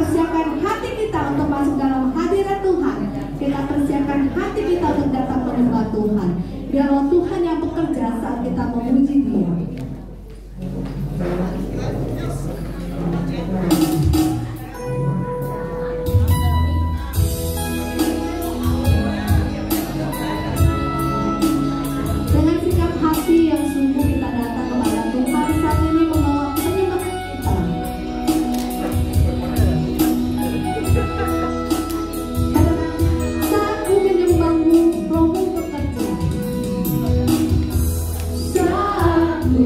persiapkan hati kita untuk masuk dalam hadirat Tuhan. Kita persiapkan hati kita untuk datang menyembah Tuhan. Biarlah Tuhan yang bekerja saat kita memuji Dia. Dengan sikap hati yang sungguh kita datang kepada Tuhan saat ini membawa penyembahan kita. Saat ku menyembahmu, Rohmu bekerja. Saat ku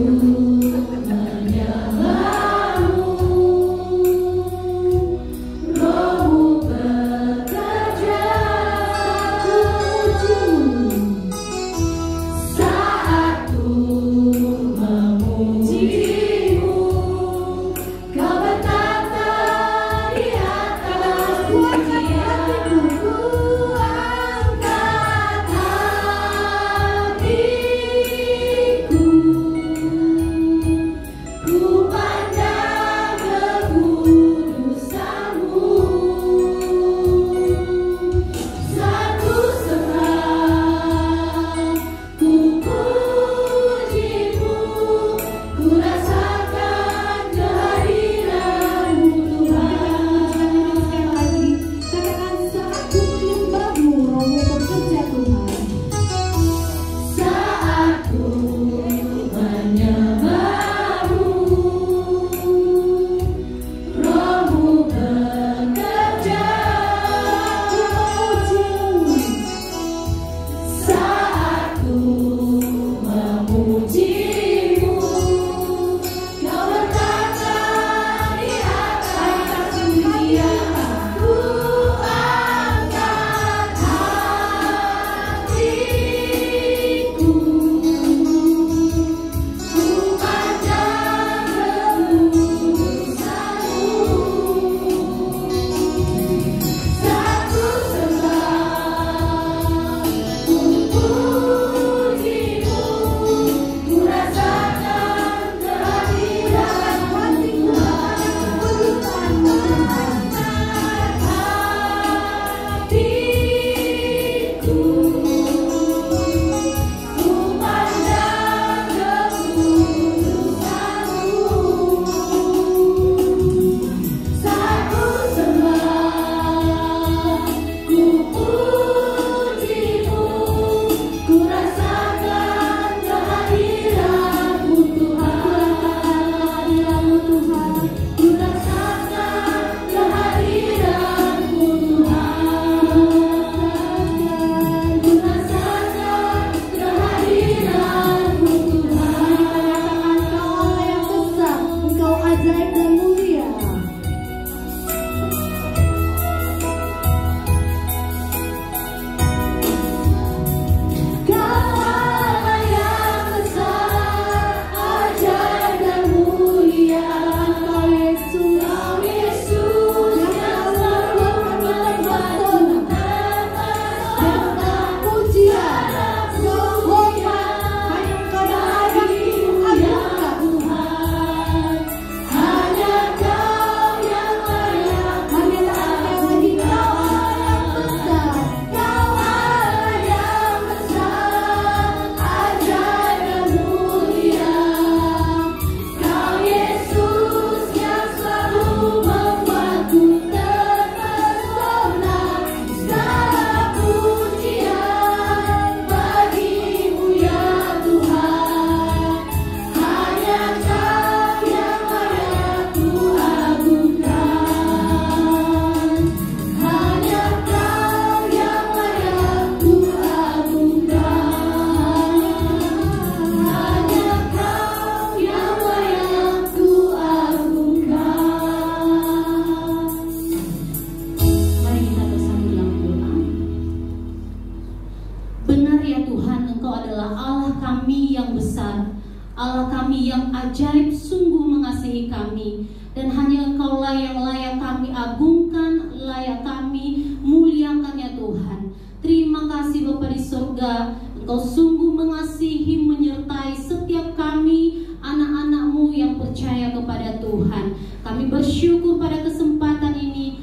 Allah kami yang ajaib sungguh mengasihi kami, dan hanya Engkaulah yang layak kami agungkan, layak kami muliakan ya Tuhan. Terima kasih Bapa di surga, Engkau sungguh mengasihi menyertai setiap kami anak-anak-Mu yang percaya kepada Tuhan. Kami bersyukur pada kesempatan ini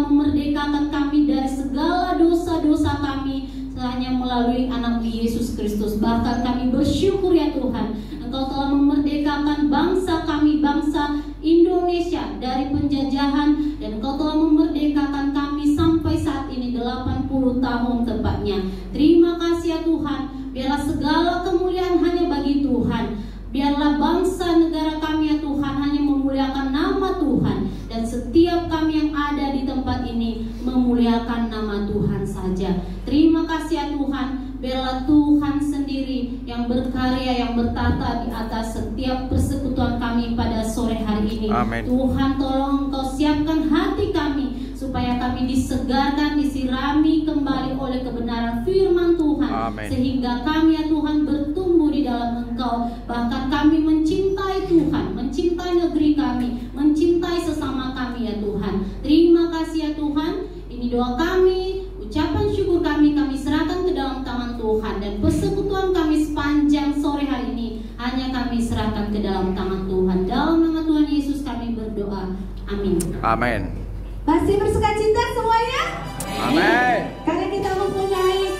memerdekakan kami dari segala dosa-dosa kami hanya melalui anak Yesus Kristus. Bahkan kami bersyukur ya Tuhan, Engkau telah memerdekakan bangsa kami, bangsa Indonesia dari penjajahan, dan Engkau telah memerdekakan kami sampai saat ini 80 tahun tepatnya. Terima kasih ya Tuhan. Biarlah segala kemuliaan hanya bagi Tuhan. Biarlah bangsa negara kami ya Tuhan hanya memuliakan nama Tuhan, dan setiap kami yang ada di tempat ini memuliakan nama Tuhan saja. Terima kasih ya Tuhan. Biarlah Tuhan sendiri yang berkarya, yang bertata di atas setiap persekutuan kami pada sore hari ini. Amin. Tuhan, tolong Engkau siapkan hati kami supaya kami disegarkan, disirami kembali oleh kebenaran firman Tuhan. Amin. Sehingga kami ya Tuhan bertumbuh di dalam Engkau. Bahkan kami mencintai Tuhan, mencintai negeri kami, mencintai sesama kami ya Tuhan. Terima kasih ya Tuhan. Ini doa kami, ucapan syukur kami serahkan ke dalam tangan Tuhan. Dan persekutuan kami sepanjang sore hari ini hanya kami serahkan ke dalam tangan Tuhan. Dalam nama Tuhan Yesus kami berdoa. Amin. Amin. Masih bersuka cita semuanya? Amin. Karena kita mempunyai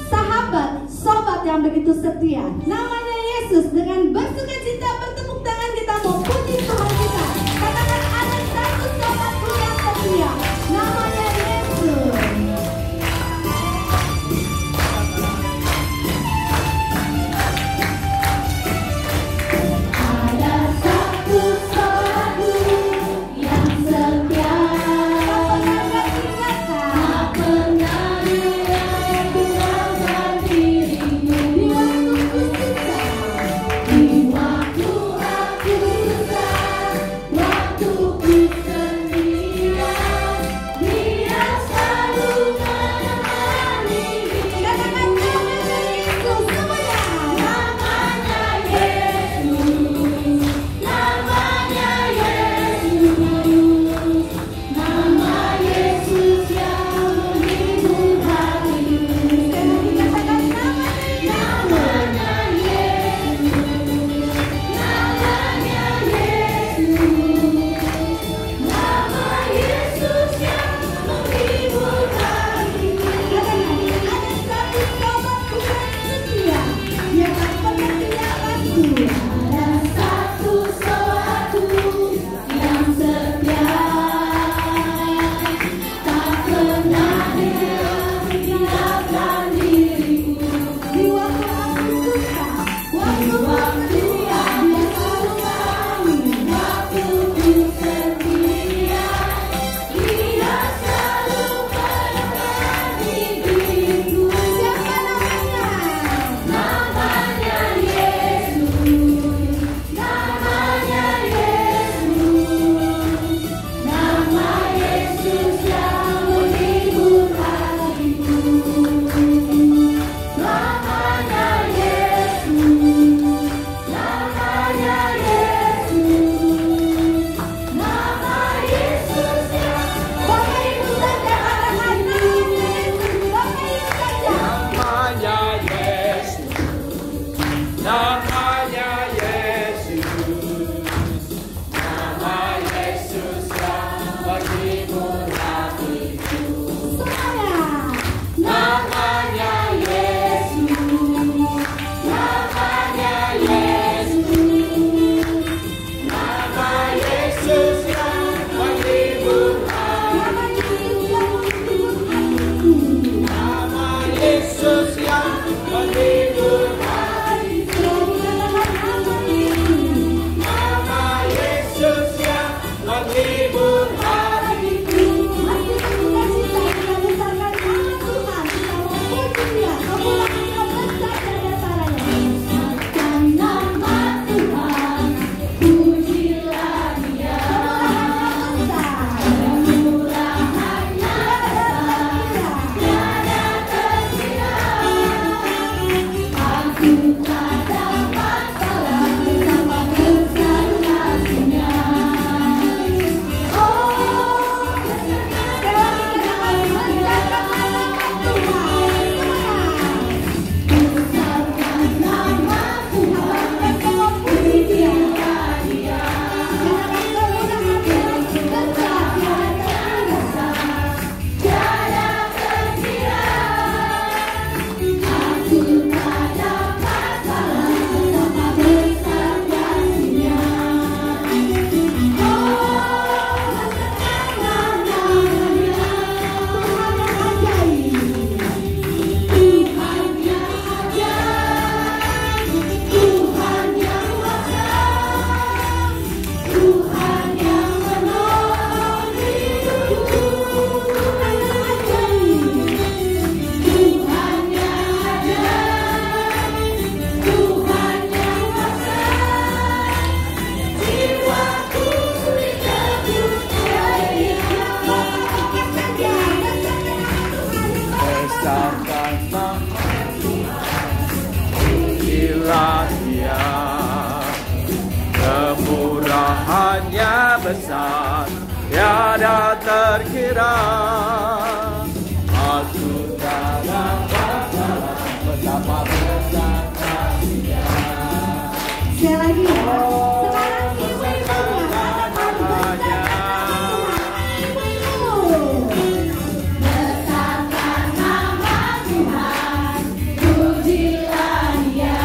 sahabat, sobat yang begitu setia. Namanya Yesus. Dengan bersuka cita bertepuk tangan kita mau puji Tuhan kita. Katakan ada satu sobatku yang setia. Namanya Yesus. Ada satu sobatku yang setia. Tak pernah dia tinggalkan dirimu di waktu ku susah, di waktu aku susah, waktu ku sendirian. Dia selalu menemani. Katakan namanya Yesus semuanya. Namanya Yesus. Namanya Yesus. Nama Yesus yang menghibur hatiku. Katakan namanya Yesus. Namanya Yesus. Nama Yesus yang menghibur hatiku. Katakan ada satu sobatku yang setia, yang tak pernah tinggalkanku. Ada satu sobatku yang setia. Tak pernah dia tinggalkan diriku di waktu aku susah, waktu dia selalu menemani, waktu ku sendirian. Dia selalu menemani diriku. Siapa namanya? Namanya Yesus. Namanya Yesus. Nama Yesus yang menghibur hatiku. Namanya Yesus. Namanya Yesus. Nama Yesus yang Bapak Ibu saja katakan namanya Yesus. Bapak Ibu saja. Namanya Yesus. Namanya Yesus. Nama Yesus yang menghibur hatiku. Semuanya. Namanya Yesus. Namanya Yesus. Nama Yesus yang menghibur Nama Yesus yang menghibur hatiku. Nama Yesus yang menghibur hatiku. berserah. Aku tak dapat salah betapa besar kasih-Nya. Sekali lagi ya. Sekarang ibu-ibunya katakan besarkan Besarkan nama Tuhan, pujilah Dia.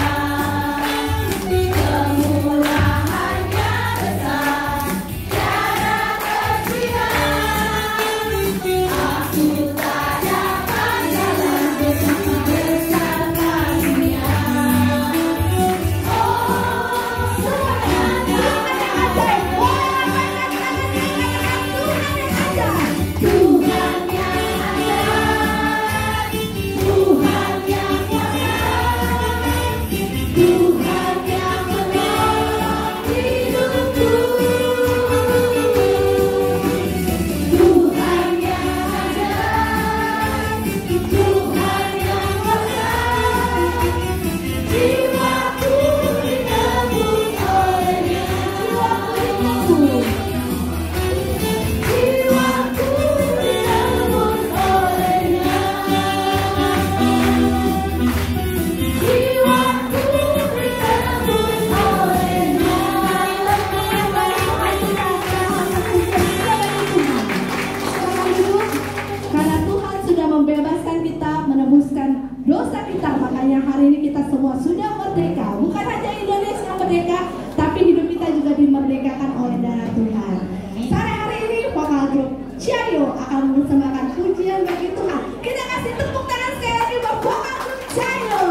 Kemurahannya besar, tiada terkira. Aku tak dapat salah betapa besar kasih-Nya. Tuhan yang ajaib, Tuhan yang kuasa, Tuhan yang menolong hidupku. Tuhan yang ajaib, Tuhan yang kuasa, jiwaku ditebus oleh-Nya. Jiwaku ditebus oleh-Nya. Jiwaku ditebus oleh-Nya. Karena Tuhan sudah membebaskan kita, menebuskan dosa kita, makanya hari ini kita semua sudah merdeka. Bukan hanya Indonesia yang merdeka, tapi hidup kita juga dimerdekakan oleh darah Tuhan. Sore hari ini vokal grup Cayo akan mempersembahkan pujian bagi Tuhan. Kita kasih tepuk tangan sekali lagi buat vokal grup Cayo.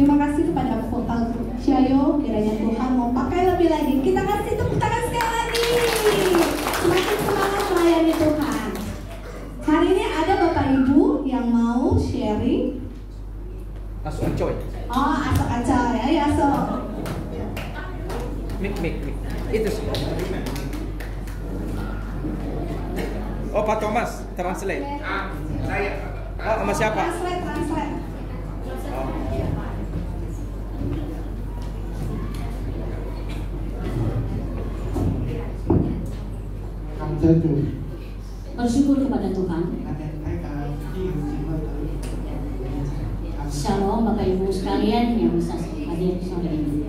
Terima kasih kepada vokal Shayo, kiranya Tuhan mau pakai lebih lagi. Kita kasih tepuk tangan sekali lagi. Semakin semangat melayani Tuhan. Hari ini ada Bapak Ibu yang mau sharing. Masuk acoy. Oh, asok acoy, ayo asok. Mik. Itu sih. Oh, Pak Thomas, translate. Saya. Oh, sama siapa? Translate. Bersyukur kepada Tuhan. Shalom Bapak Ibu sekalian yang bisa hadir sore ini.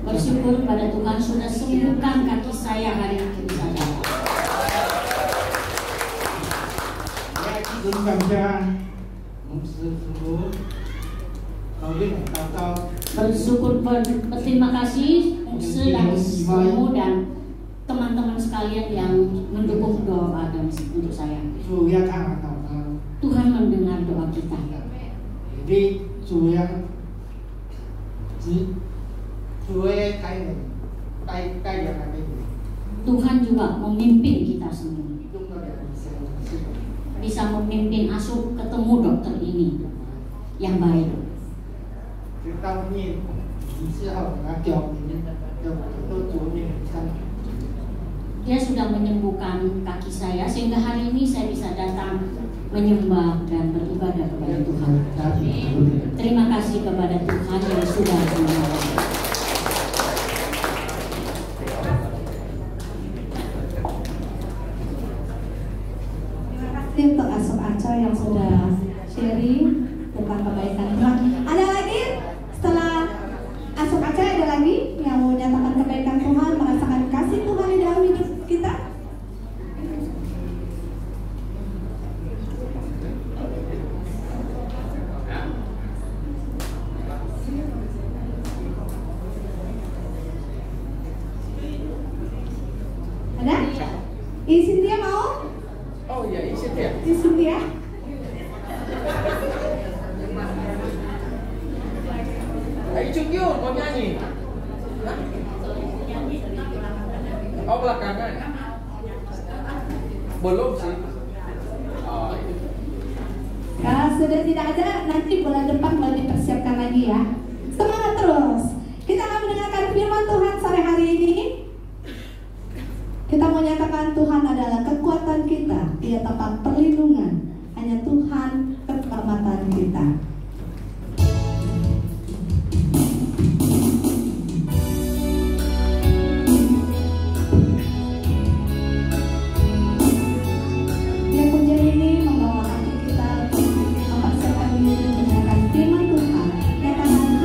Bersyukur kepada Tuhan sudah sembuhkan kaki saya hari ini bisa jalan. Bersyukur berterima kasih Mukse dan Ibu dan teman-teman sekalian yang mendukung doa untuk saya. Tuhan mendengar doa kita. Tuhan juga memimpin kita semua. Bisa memimpin Asuh ketemu dokter ini yang baik. Dia sudah menyembuhkan kaki saya sehingga hari ini saya bisa datang menyembah dan beribadah kepada Tuhan. Terima kasih kepada Tuhan yang sudah menolong. Terima kasih untuk Asok Aco yang sudah sharing tentang kebaikan Tuhan. Ada lagi? Setelah Asok Aco ada lagi yang mau menyatakan kebaikan Tuhan, merasakan kasih Tuhan di dalam hidup kita? Ada? Cynthia mau? Oh iya, isi dia. Cynthia? Ayo Cukyun, mau nyanyi? Hah? Oh, belakangan. Belum sih. Oh, iya. Kalau sudah tidak ada, nanti bulan depan mau dipersiapkan lagi ya. Semangat terus. Kita akan mendengarkan firman Tuhan sore hari ini. Kita menyatakan Tuhan adalah kekuatan kita, Dia tempat perlindungan. Hanya Tuhan keselamatan kita. Yang pujian ini membawa hati kita mempersiapkan diri mendengarkan firman Tuhan. Nyatakan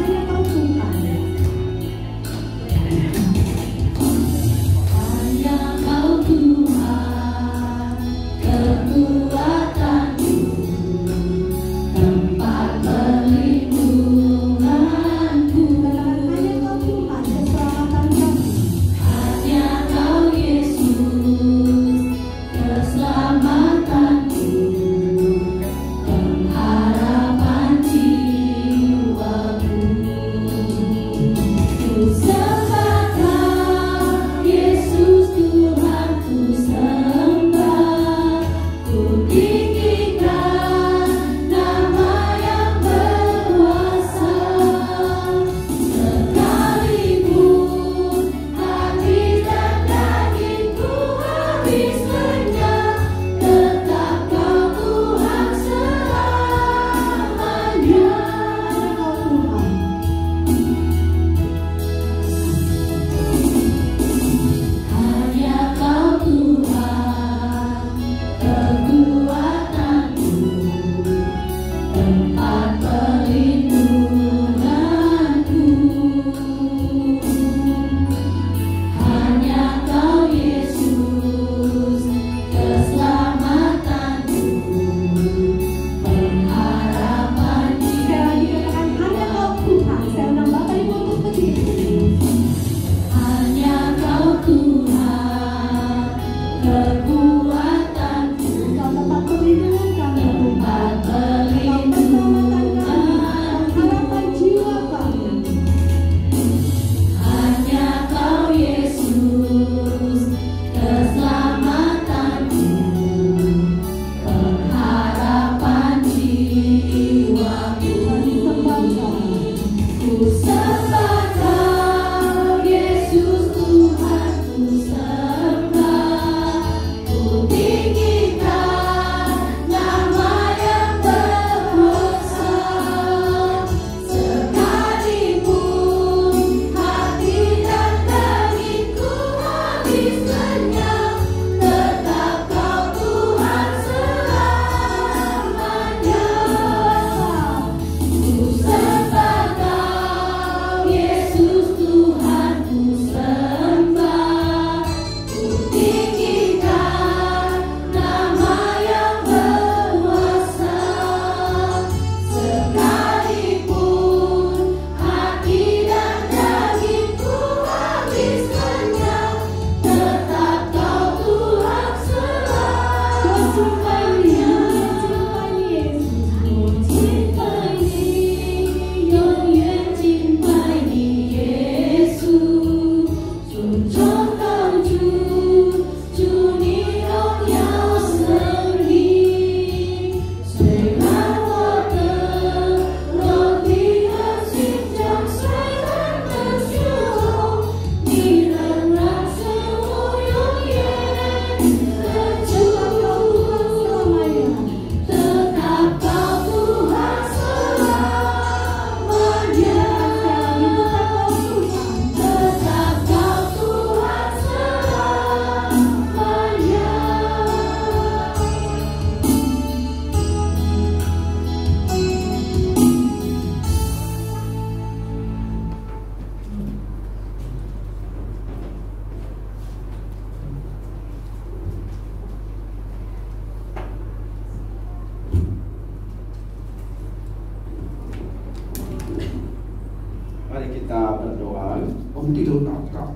kita berdoa. 我们低头祷告。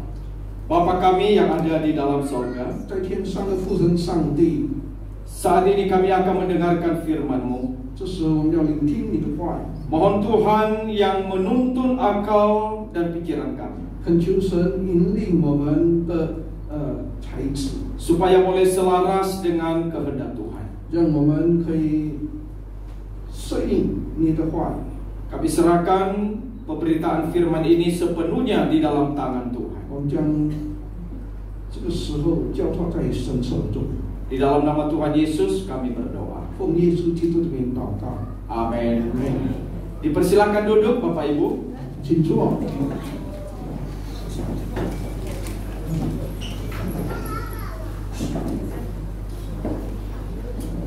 Bapa kami yang ada di dalam sorga, 在天上的父神上帝， saat ini kami akan mendengarkan firman-Mu. 这时候我们要聆听你的话语， Mohon Tuhan yang menuntun akal dan pikiran kami, 恳求神引领我们的才智， supaya boleh selaras dengan kehendak Tuhan. 让我们可以适应你的话语。 Kami serahkan pemberitaan firman ini sepenuhnya di dalam tangan Tuhan. 我们将这个时候交托在神手中， Di dalam nama Tuhan Yesus kami berdoa. 奉耶稣基督的名祷告。 Amin. Amin. Dipersilakan duduk Bapak Ibu. 请坐。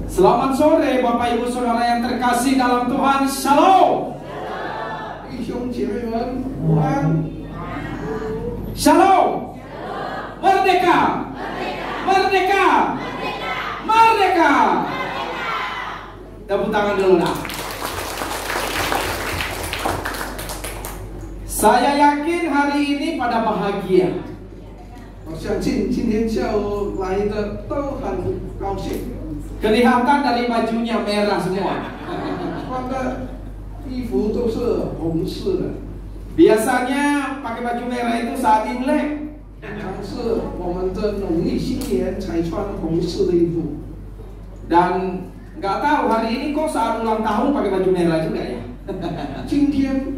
Selamat sore Bapak Ibu Saudara yang terkasih dalam Tuhan. Shalom. 弟兄姐妹们，午安。 Shalom. Merdeka. Merdeka. Merdeka. Tepuk tangan dulu dah. Saya yakin hari ini pada bahagia. 我相信今天下午来的都很高兴， Kelihatan dari bajunya merah semua. 穿的衣服都是红色的。 Biasanya pakai baju merah itu saat Imlek. 常是我们的农历新年才穿红色的衣服， Dan nggak tahu hari ini kok saat ulang tahun pakai baju merah juga ya. 今天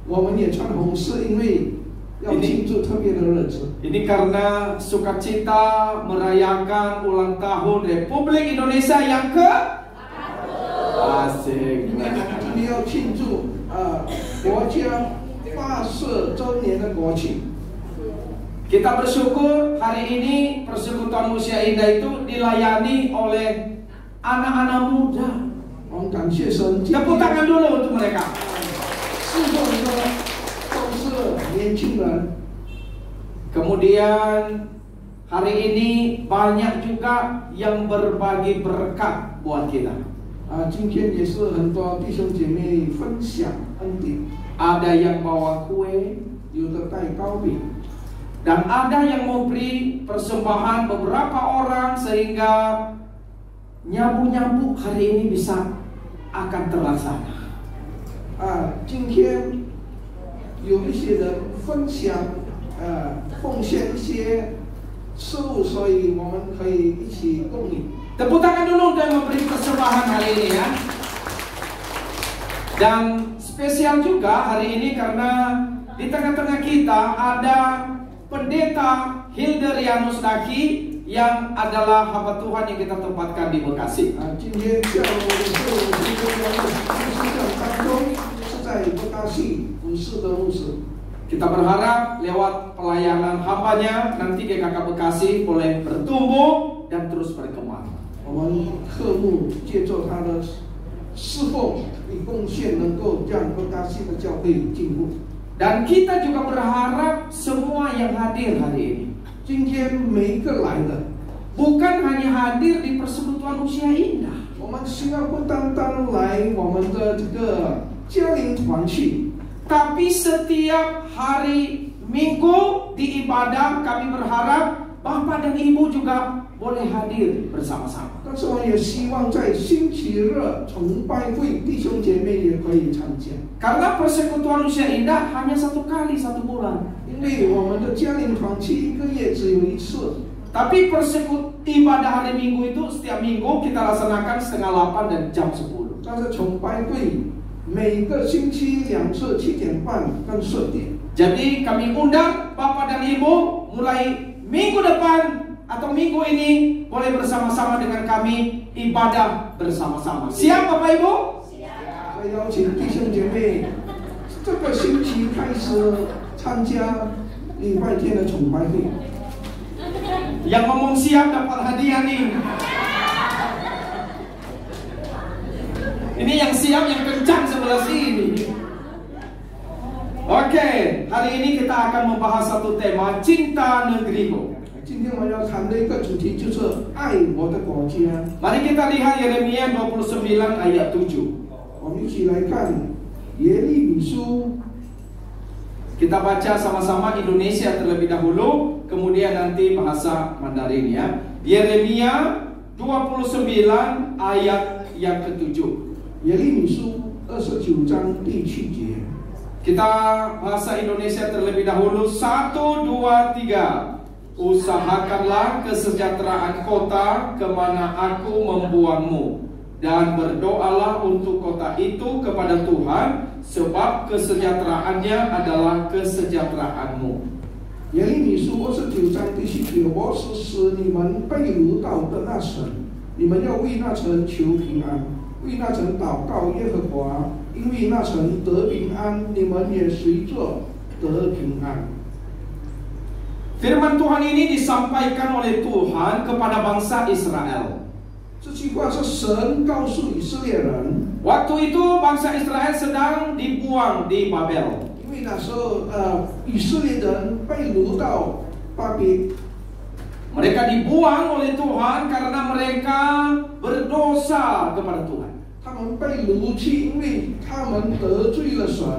我们也穿红色，因为要庆祝特别的日子。 Ini karena sukacita merayakan ulang tahun Republik Indonesia yang ke Asik. 因为今天要庆祝国家80周年的国庆。 Kita bersyukur hari ini Persekutuan Usia Indah itu dilayani oleh anak-anak muda. 我们感谢神，今 Tepuk 天 tangan dulu untuk mereka. 侍奉的都是年轻人。 Kemudian hari ini banyak juga yang berbagi berkat buat kita. 今天也是很多弟兄姐妹分享恩典， Ada yang bawa kue, 有的带糕饼， dan ada yang mau beri persembahan beberapa orang sehingga nyabu-nyabu hari ini bisa akan terlaksana. 今天有一些人分享奉献一些事物，所以我们可以一起共饮。 Tepuk tangan dulu untuk yang memberi persembahan hari ini ya. Dan spesial juga hari ini karena di tengah-tengah kita ada pendeta Hilderianus Daki yang adalah hamba Tuhan yang kita tempatkan di Bekasi. 今天下午的时候，我们当中是在bekasi服侍的牧师。 Kita berharap lewat pelayanan hambanya nanti GKK Bekasi boleh bertumbuh dan terus berkembang. 我们渴慕借助他的侍奉与贡献，能够让bekasi的教会进步。 Dan kita juga berharap semua yang hadir hari ini 今天每一个来的， bukan hanya hadir di Persekutuan Usia Indah, 我们希望不单单来我们的这个家庭团契， tapi setiap hari Minggu di ibadah kami berharap Bapak dan Ibu juga boleh hadir bersama-sama. 但是我也希望在星期日崇拜会，弟兄姐妹也可以参加， Karena Persekutuan Usia Indah hanya 1 kali 1 bulan. 因为我们的家庭团契1个月只有1次。 Tapi ibadah hari Minggu itu setiap minggu kita laksanakan setengah 8 dan jam 10. 但是崇拜会每个星期2次，7点半跟10点。 Jadi kami undang Bapak dan Ibu mulai minggu depan atau minggu ini boleh bersama-sama dengan kami ibadah bersama-sama. Siap Bapak Ibu? 所以邀请弟兄姐妹这个星期开始参加礼拜天的崇拜会。 Yang ngomong siap dapat hadiah nih. Ini yang siap yang kencang sebelah sini. Oke, hari ini kita akan membahas satu tema, cinta negeriku. 今天我要谈的一个主题就是爱我的国家。 Mari kita lihat Yeremia 29 ayat 7. 我们一起来看耶利米书 Kita baca sama-sama Indonesia terlebih dahulu, kemudian nanti bahasa Mandarin ya. Yeremia 29 ayat yang ke-7. 耶利米书29章第7节。 Kita bahasa Indonesia terlebih dahulu. 1, 2, 3. Usahakanlah kesejahteraan kota kemana aku membuangmu, dan berdoalah untuk kota itu kepada Tuhan, sebab kesejahteraannya adalah kesejahteraanmu. 耶利米书29章第7节，我是使你们被掳到的那城，你们要为那城求平安，为那城祷告耶和华，因为那城得平安，你们也随着得平安。 Firman Tuhan ini disampaikan oleh Tuhan kepada bangsa Israel. 这句话是神告诉以色列人， Waktu itu bangsa Israel sedang dibuang di Babel. 因为那时候以色列人被掳到巴比。 Mereka dibuang oleh Tuhan karena mereka berdosa kepada Tuhan. 他们被掳去，因为他们得罪了神。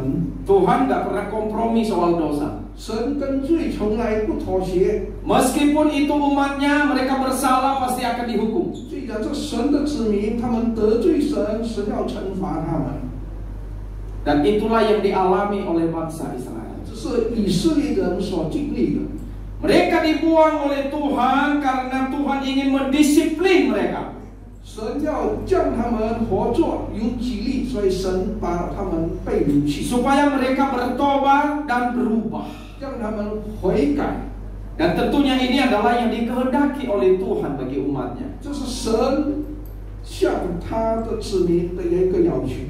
Tuhan gak pernah kompromi soal dosa. 神跟罪从来不妥协。 Meskipun itu umatnya, mereka bersalah pasti akan dihukum. 虽然这神的子民，他们得罪神，神要惩罚他们。 Dan itulah yang dialami oleh bangsa Israel. 这是以色列人所经历的。 Mereka dibuang oleh Tuhan karena Tuhan ingin mendisiplin mereka. 神要将他们活作有纪律，所以神把他们被掳去， Supaya mereka bertobat dan berubah. 让他们悔改。 Dan tentunya ini adalah yang dikehendaki oleh Tuhan bagi umatnya. 这是神向他的子民的一个要求。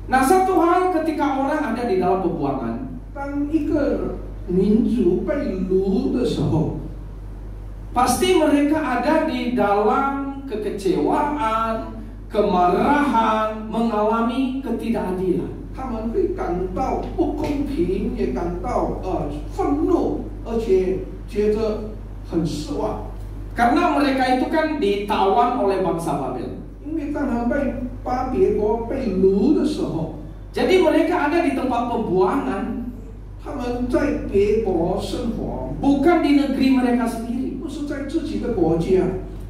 Nah, satu hal ketika orang ada di dalam pembuangan, 当一个民族被掳的时候， pasti mereka ada di dalam kekecewaan, kemarahan, mengalami ketidakadilan. 他们会感到不公平，也感到愤怒，而且觉得很失望。 Karena mereka itu kan ditawan oleh bangsa Babel. 因为当他们被巴别国被掳的时候， Jadi mereka ada di tempat pembuangan, 他们在别国生活， bukan di negeri mereka sendiri. 不是在自己的国家。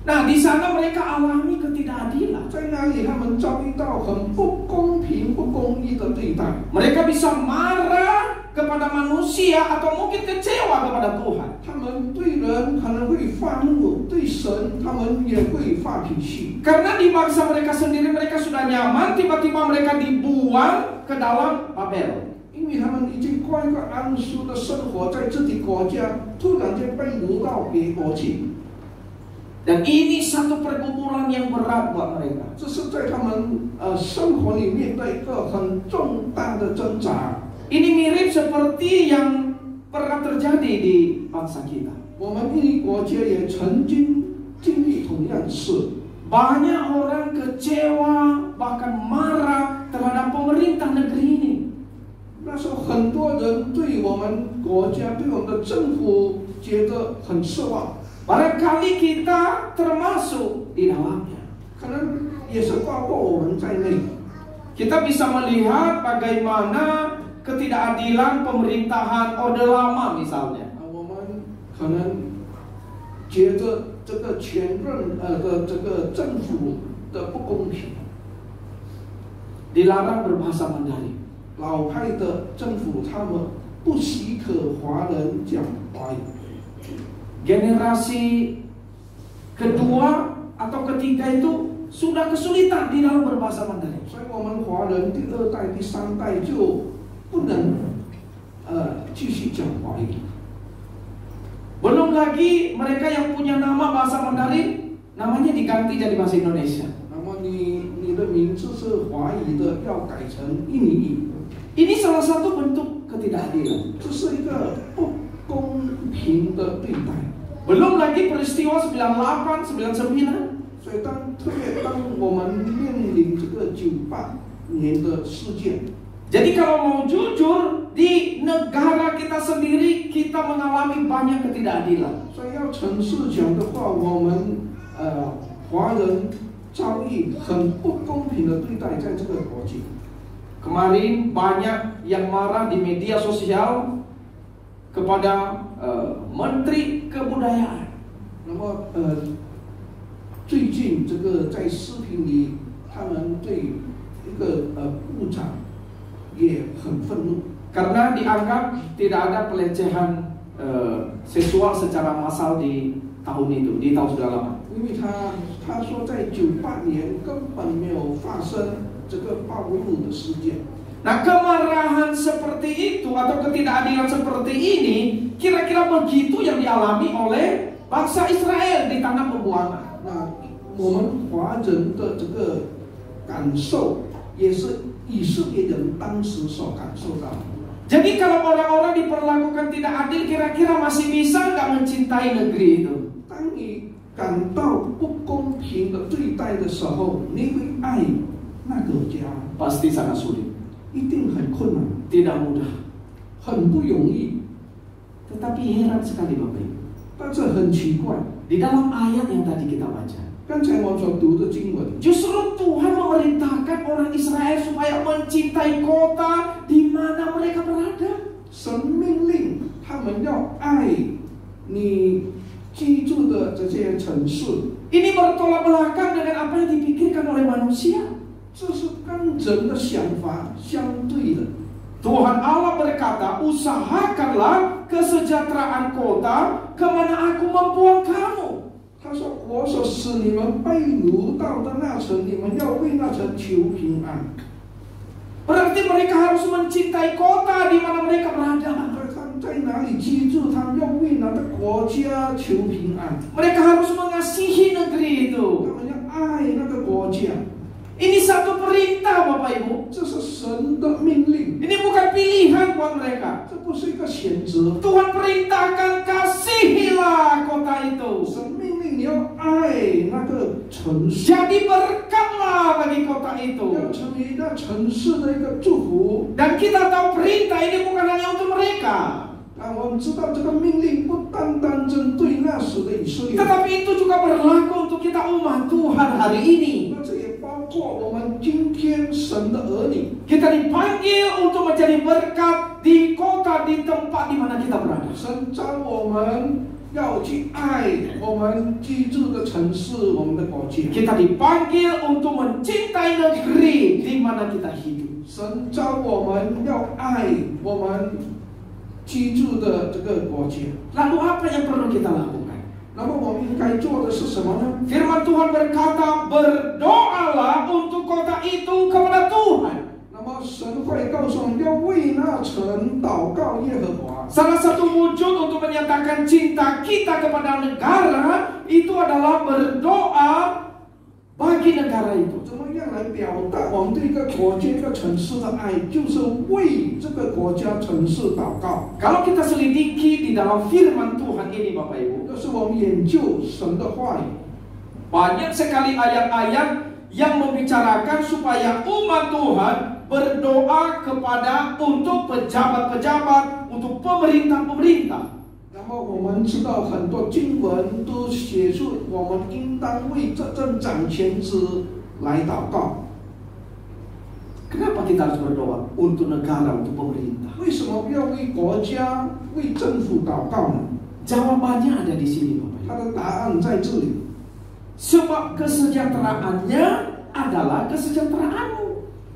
Nah, di sana mereka alami ketidakadilan. 在那里，他们遭遇到很不公平、不公义的对待。 Mereka bisa marah kepada manusia atau mungkin kecewa kepada Tuhan. 他们对人可能会发怒，对神他们也会发脾气。 Karena di bangsa mereka sendiri mereka sudah nyaman, tiba-tiba mereka dibuang ke dalam Babel. 因为他们已经过一个安舒的生活，在自己国家，突然间被掳到别国去。 Dan ini satu pergumulan yang berat buat mereka. 这是在他们生活里面的一个很重大的挣扎。 Ini mirip seperti yang pernah terjadi di bangsa kita. 我们印尼国家也曾经经历同样的事。 Banyak orang kecewa, bahkan marah terhadap pemerintah negeri ini. 那时候很多人对我们国家、对我们的政府觉得很失望， Barangkali kita termasuk di dalamnya. 可能也是包括我们在内。 Kita bisa melihat bagaimana ketidakadilan pemerintahan Orde Lama misalnya. 我们可能觉得这个前任的这个政府的不公平， Dilarang berbahasa Mandarin. 老派的政府他们不许可华人讲华语。 Generasi kedua atau ketiga itu sudah kesulitan di dalam berbahasa Mandarin. 所以我们华人第二代、第三代就不能继续讲华语。 Belum lagi mereka yang punya nama bahasa Mandarin, namanya diganti jadi bahasa Indonesia. 那么你的名字是华语的，要改成印尼语， Ini salah satu bentuk ketidakadilan. 这是一个不公平的对待。 Belum lagi peristiwa 98, 99. 所以特别当我们面临这个98年的事件， Jadi kalau mau jujur, di negara kita sendiri kita mengalami banyak ketidakadilan. 所以要诚实讲的话，我们华人遭遇很不公平的对待，在这个国际。Kemarin banyak yang marah di media sosial kepada Menteri Kebudayaan. 那么最近这个在视频里，他们对一个部长也很愤怒， Karena dianggap tidak ada pelecehan seksual secara massal di tahun itu, di tahun 98. 因为他说在98年根本没有发生这个暴露的事件。 Nah, kemarahan seperti itu atau ketidakadilan seperti ini kira-kira begitu yang dialami oleh bangsa Israel di tanah pembuangan. 那我们华人的这个感受，也是以色列人当时所感受到的。 Jadi kalau orang-orang diperlakukan tidak adil, kira-kira masih bisa nggak mencintai negeri itu? 当你感到不公平的对待的时候，你会爱那个家， Pasti sangat sulit, 一定很困难， tidak mudah. 很不容易。 Tetapi heran sekali Bapak Ibu, 但是很奇怪， di dalam ayat yang tadi kita baca, 刚才我所读的经文， justru Tuhan memerintahkan orang Israel supaya mencintai kota di mana mereka berada. 神命令他们要爱你居住的这些城市， Ini bertolak belakang dengan apa yang dipikirkan oleh manusia. 这是跟人的想法相对的。 Tuhan Allah berkata, usahakanlah kesejahteraan kota kemana aku membuang kamu. 他说：“我所使你们被掳到的那城，你们要为那城求平安。” Berarti mereka harus mencintai kota di mana mereka berada. 他们在哪里居住，他们要为哪个国家求平安。 Mereka harus mengasihi negeri 他 itu. 们要爱那个国家， Ini satu perintah Bapak Ibu. 这是神的命令， Ini bukan pilihan buat mereka. 这不是一个选择。 Tuhan perintahkan kasihilah kota itu. 神命令你要爱那个城市， Jadi berkatlah bagi kota 要 itu. 成为那城市的一个祝福。 Dan kita tahu perintah ini bukan hanya untuk mereka, 啊，我们知道这个命令不单单针对那时的以色列， tetapi itu juga berlaku untuk kita umat Tuhan hari ini. 那这也包括我们今天神的儿女。 Kita dipanggil untuk menjadi berkat di kota, di tempat di mana kita berada. 神召我们要去爱我们居住的城市，我们的国家。 Kita dipanggil untuk mencintai negeri di mana kita hidup. 神召我们要爱我们居住的这个国家。 Lalu apa yang perlu kita lakukan? 那么我们应该做的是什么呢？ Firman Tuhan berkata, berdoalah untuk kota itu kepada Tuhan. 那么神会告诉我们要为那城祷告耶和华。 Salah satu wujud untuk menyatakan cinta kita kepada negara itu adalah berdoa bagi negara itu. 怎么样来表达我们对一个国家、一个城市的爱？就是为这个国家、城市祷告。 Kalau kita selidiki di dalam firman Tuhan ini Bapak Ibu, 这是我们研究神的话语。 banyak sekali ayat-ayat yang membicarakan supaya umat Tuhan berdoa kepada untuk pejabat-pejabat, untuk pemerintah-pemerintah. 那么我们知道很多经文都写出，我们应当为这正掌权者来祷告。 Kenapa kita harus berdoa untuk negara, untuk pemerintah? 为什么要为国家、为政府祷告呢？ Jawabannya ada di sini Bapak Ibu. 他的答案在这里。 Sebab kesejahteraannya adalah kesejahteraanmu.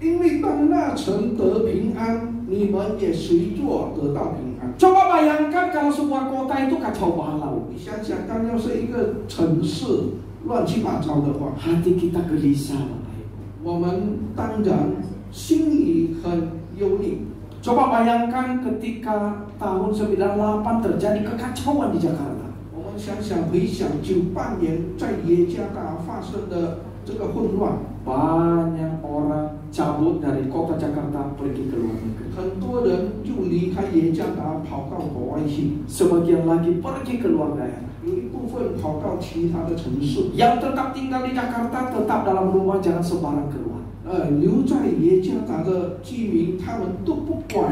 因为当那城得平安，你们也随着得到平安。 Coba bayangkan kalau sebuah kota itu kacau balau. 你想想看，要是一个城市乱七八糟的话， Hati kita gelisah Bapak Ibu. 我们当然心里很忧虑。 Coba bayangkan ketika tahun 98 terjadi kekacauan di Jakarta. 我们想想回想98年在耶加达发生的这个混乱， Banyak orang cabut dari kota Jakarta pergi ke luar negeri. 很多人就离开耶加达跑到国外去， Sebagian lagi pergi ke luar daerah. 有一部分跑到其他的城市。 Yang tetap tinggal di Jakarta tetap dalam rumah, jangan sembarang keluar. 留在耶加达的居民，他们都不敢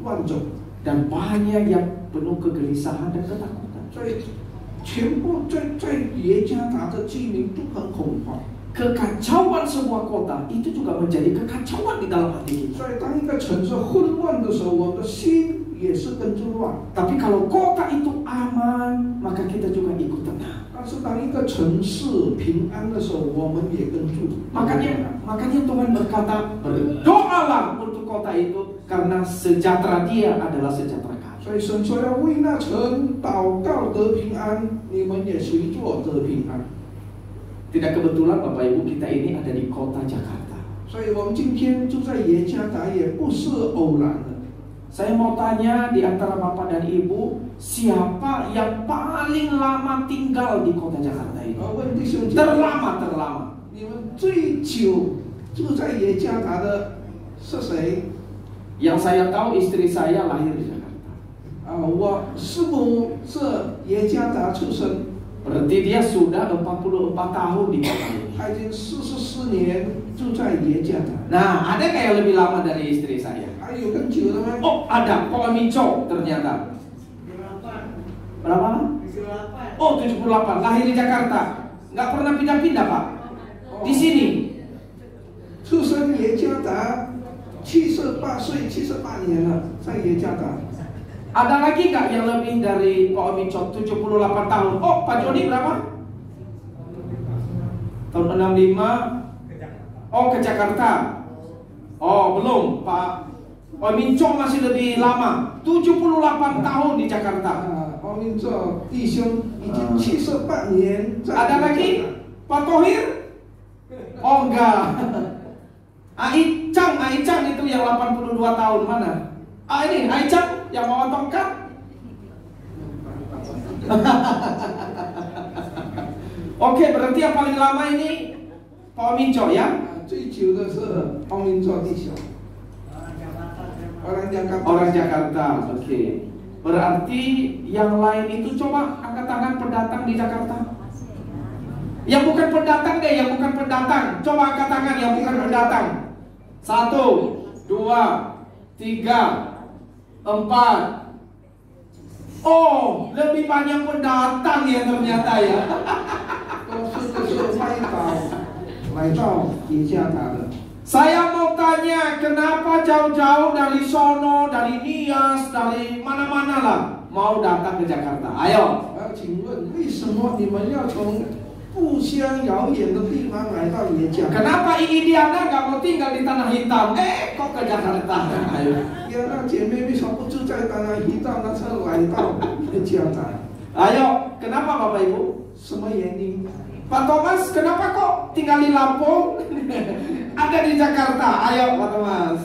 乱走， Dan banyak yang penuh kegelisahan dan ketakutan. 全部在耶加达的居民都很恐慌。kekacauan sebuah kota itu juga menjadi kekacauan di dalam hati kita. 所以当一个城市混乱的时候，我们的心也是跟着乱。 Tapi kalau kota itu aman, maka kita juga ikut tenang. 但是当一个城市平安的时候，我们也跟住。 Makanya Tuhan berkata, berdoalah untuk kota itu karena sejahtera dia adalah sejahtera kami. 所以神说要为那城祷告得平安，你们也随作得平安。 Tidak kebetulan Bapak Ibu kita ini ada di kota Jakarta. 所以我们今天住在耶加达也不是偶然的。 Saya mau tanya di antara Bapak dan Ibu, siapa yang paling lama tinggal di kota Jakarta ini? 问弟兄姐妹， Terlama. 你们最久住在耶加达的是谁？ Yang saya tahu istri saya lahir di Jakarta. 我师母是耶加达出生， Berarti dia sudah 44 tahun di kota ini. 她已经44年住在耶加达。 Nah, ada nggak yang lebih lama dari istri saya? 还有更久的吗？ Oh, ada Pak Mico ternyata. Berapa? Oh, 78. Lahir di Jakarta. Nggak pernah pindah-pindah, Pak. Di sini. 出生耶加达，78岁，78年了，在耶加达。 Ada lagi nggak yang lebih dari Pak Mico 78 tahun? Oh, Pak Joni berapa? Tahun 65. Oh, ke Jakarta. Oh, belum, Pak Mico masih lebih lama. 78 tahun di Jakarta. 王明照弟兄已经78年在。 Ada lagi? Pak Tohir? Oh, enggak. Aicang itu yang 82 tahun mana? Ini Aicang yang bawa tongkat. Oke, berarti yang paling lama ini Pak Minco ya? 最久的是王明照弟兄。Orang Jakarta. Orang Jakarta, oke. Berarti yang lain itu coba angkat tangan pendatang di Jakarta. Yang bukan pendatang deh, yang bukan pendatang. Coba angkat tangan yang bukan pendatang. 1, 2, 3, 4. Oh, lebih banyak pendatang ya ternyata ya. 都是来到耶加达的。 Saya mau tanya, kenapa jauh-jauh dari sono, dari Nias, dari mana-mana lah mau datang ke Jakarta? Ayo. 请问为什么你们要从故乡遥远的地方来到耶加达？ Kenapa Indiana nggak mau tinggal di Tanah Hitam? Kok ke Jakarta? Ayo. 呀，那姐妹为什么不住在大南一道，那才来到耶加达？ Ayo, kenapa Bapak Ibu? 什么原因？ Pak Thomas, kenapa kok tinggal di Lampung? Ada di Jakarta. Ayo Pak Thomas.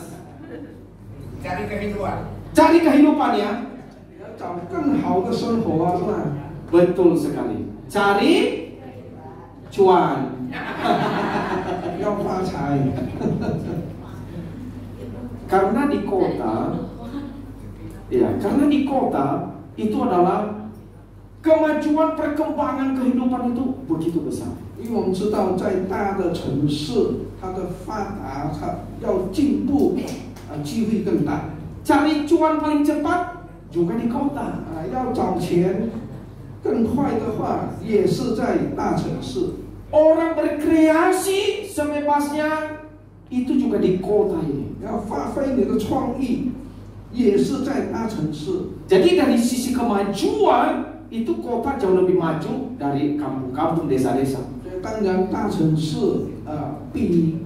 Cari kehidupan. Cari kehidupan ya. 要找更好的生活啊，是吧？ Betul sekali. Cari cuan. 要发财。 Karena di kota, ya, karena di kota itu adalah kemajuan perkembangan kehidupan itu begitu besar. 因为我们知道，在大的城市，它的发达，它要进步，机会更大。 Cari cuan paling cepat juga di kota. 要找钱更快的话，也是在大城市。 Orang berkreasi sebebasnya itu juga di kota ini. 要发挥你的创意，也是在大城市。 Jadi dari sisi kemajuan itu kota jauh lebih maju dari kampung-kampung, desa-desa. 当然，大城市比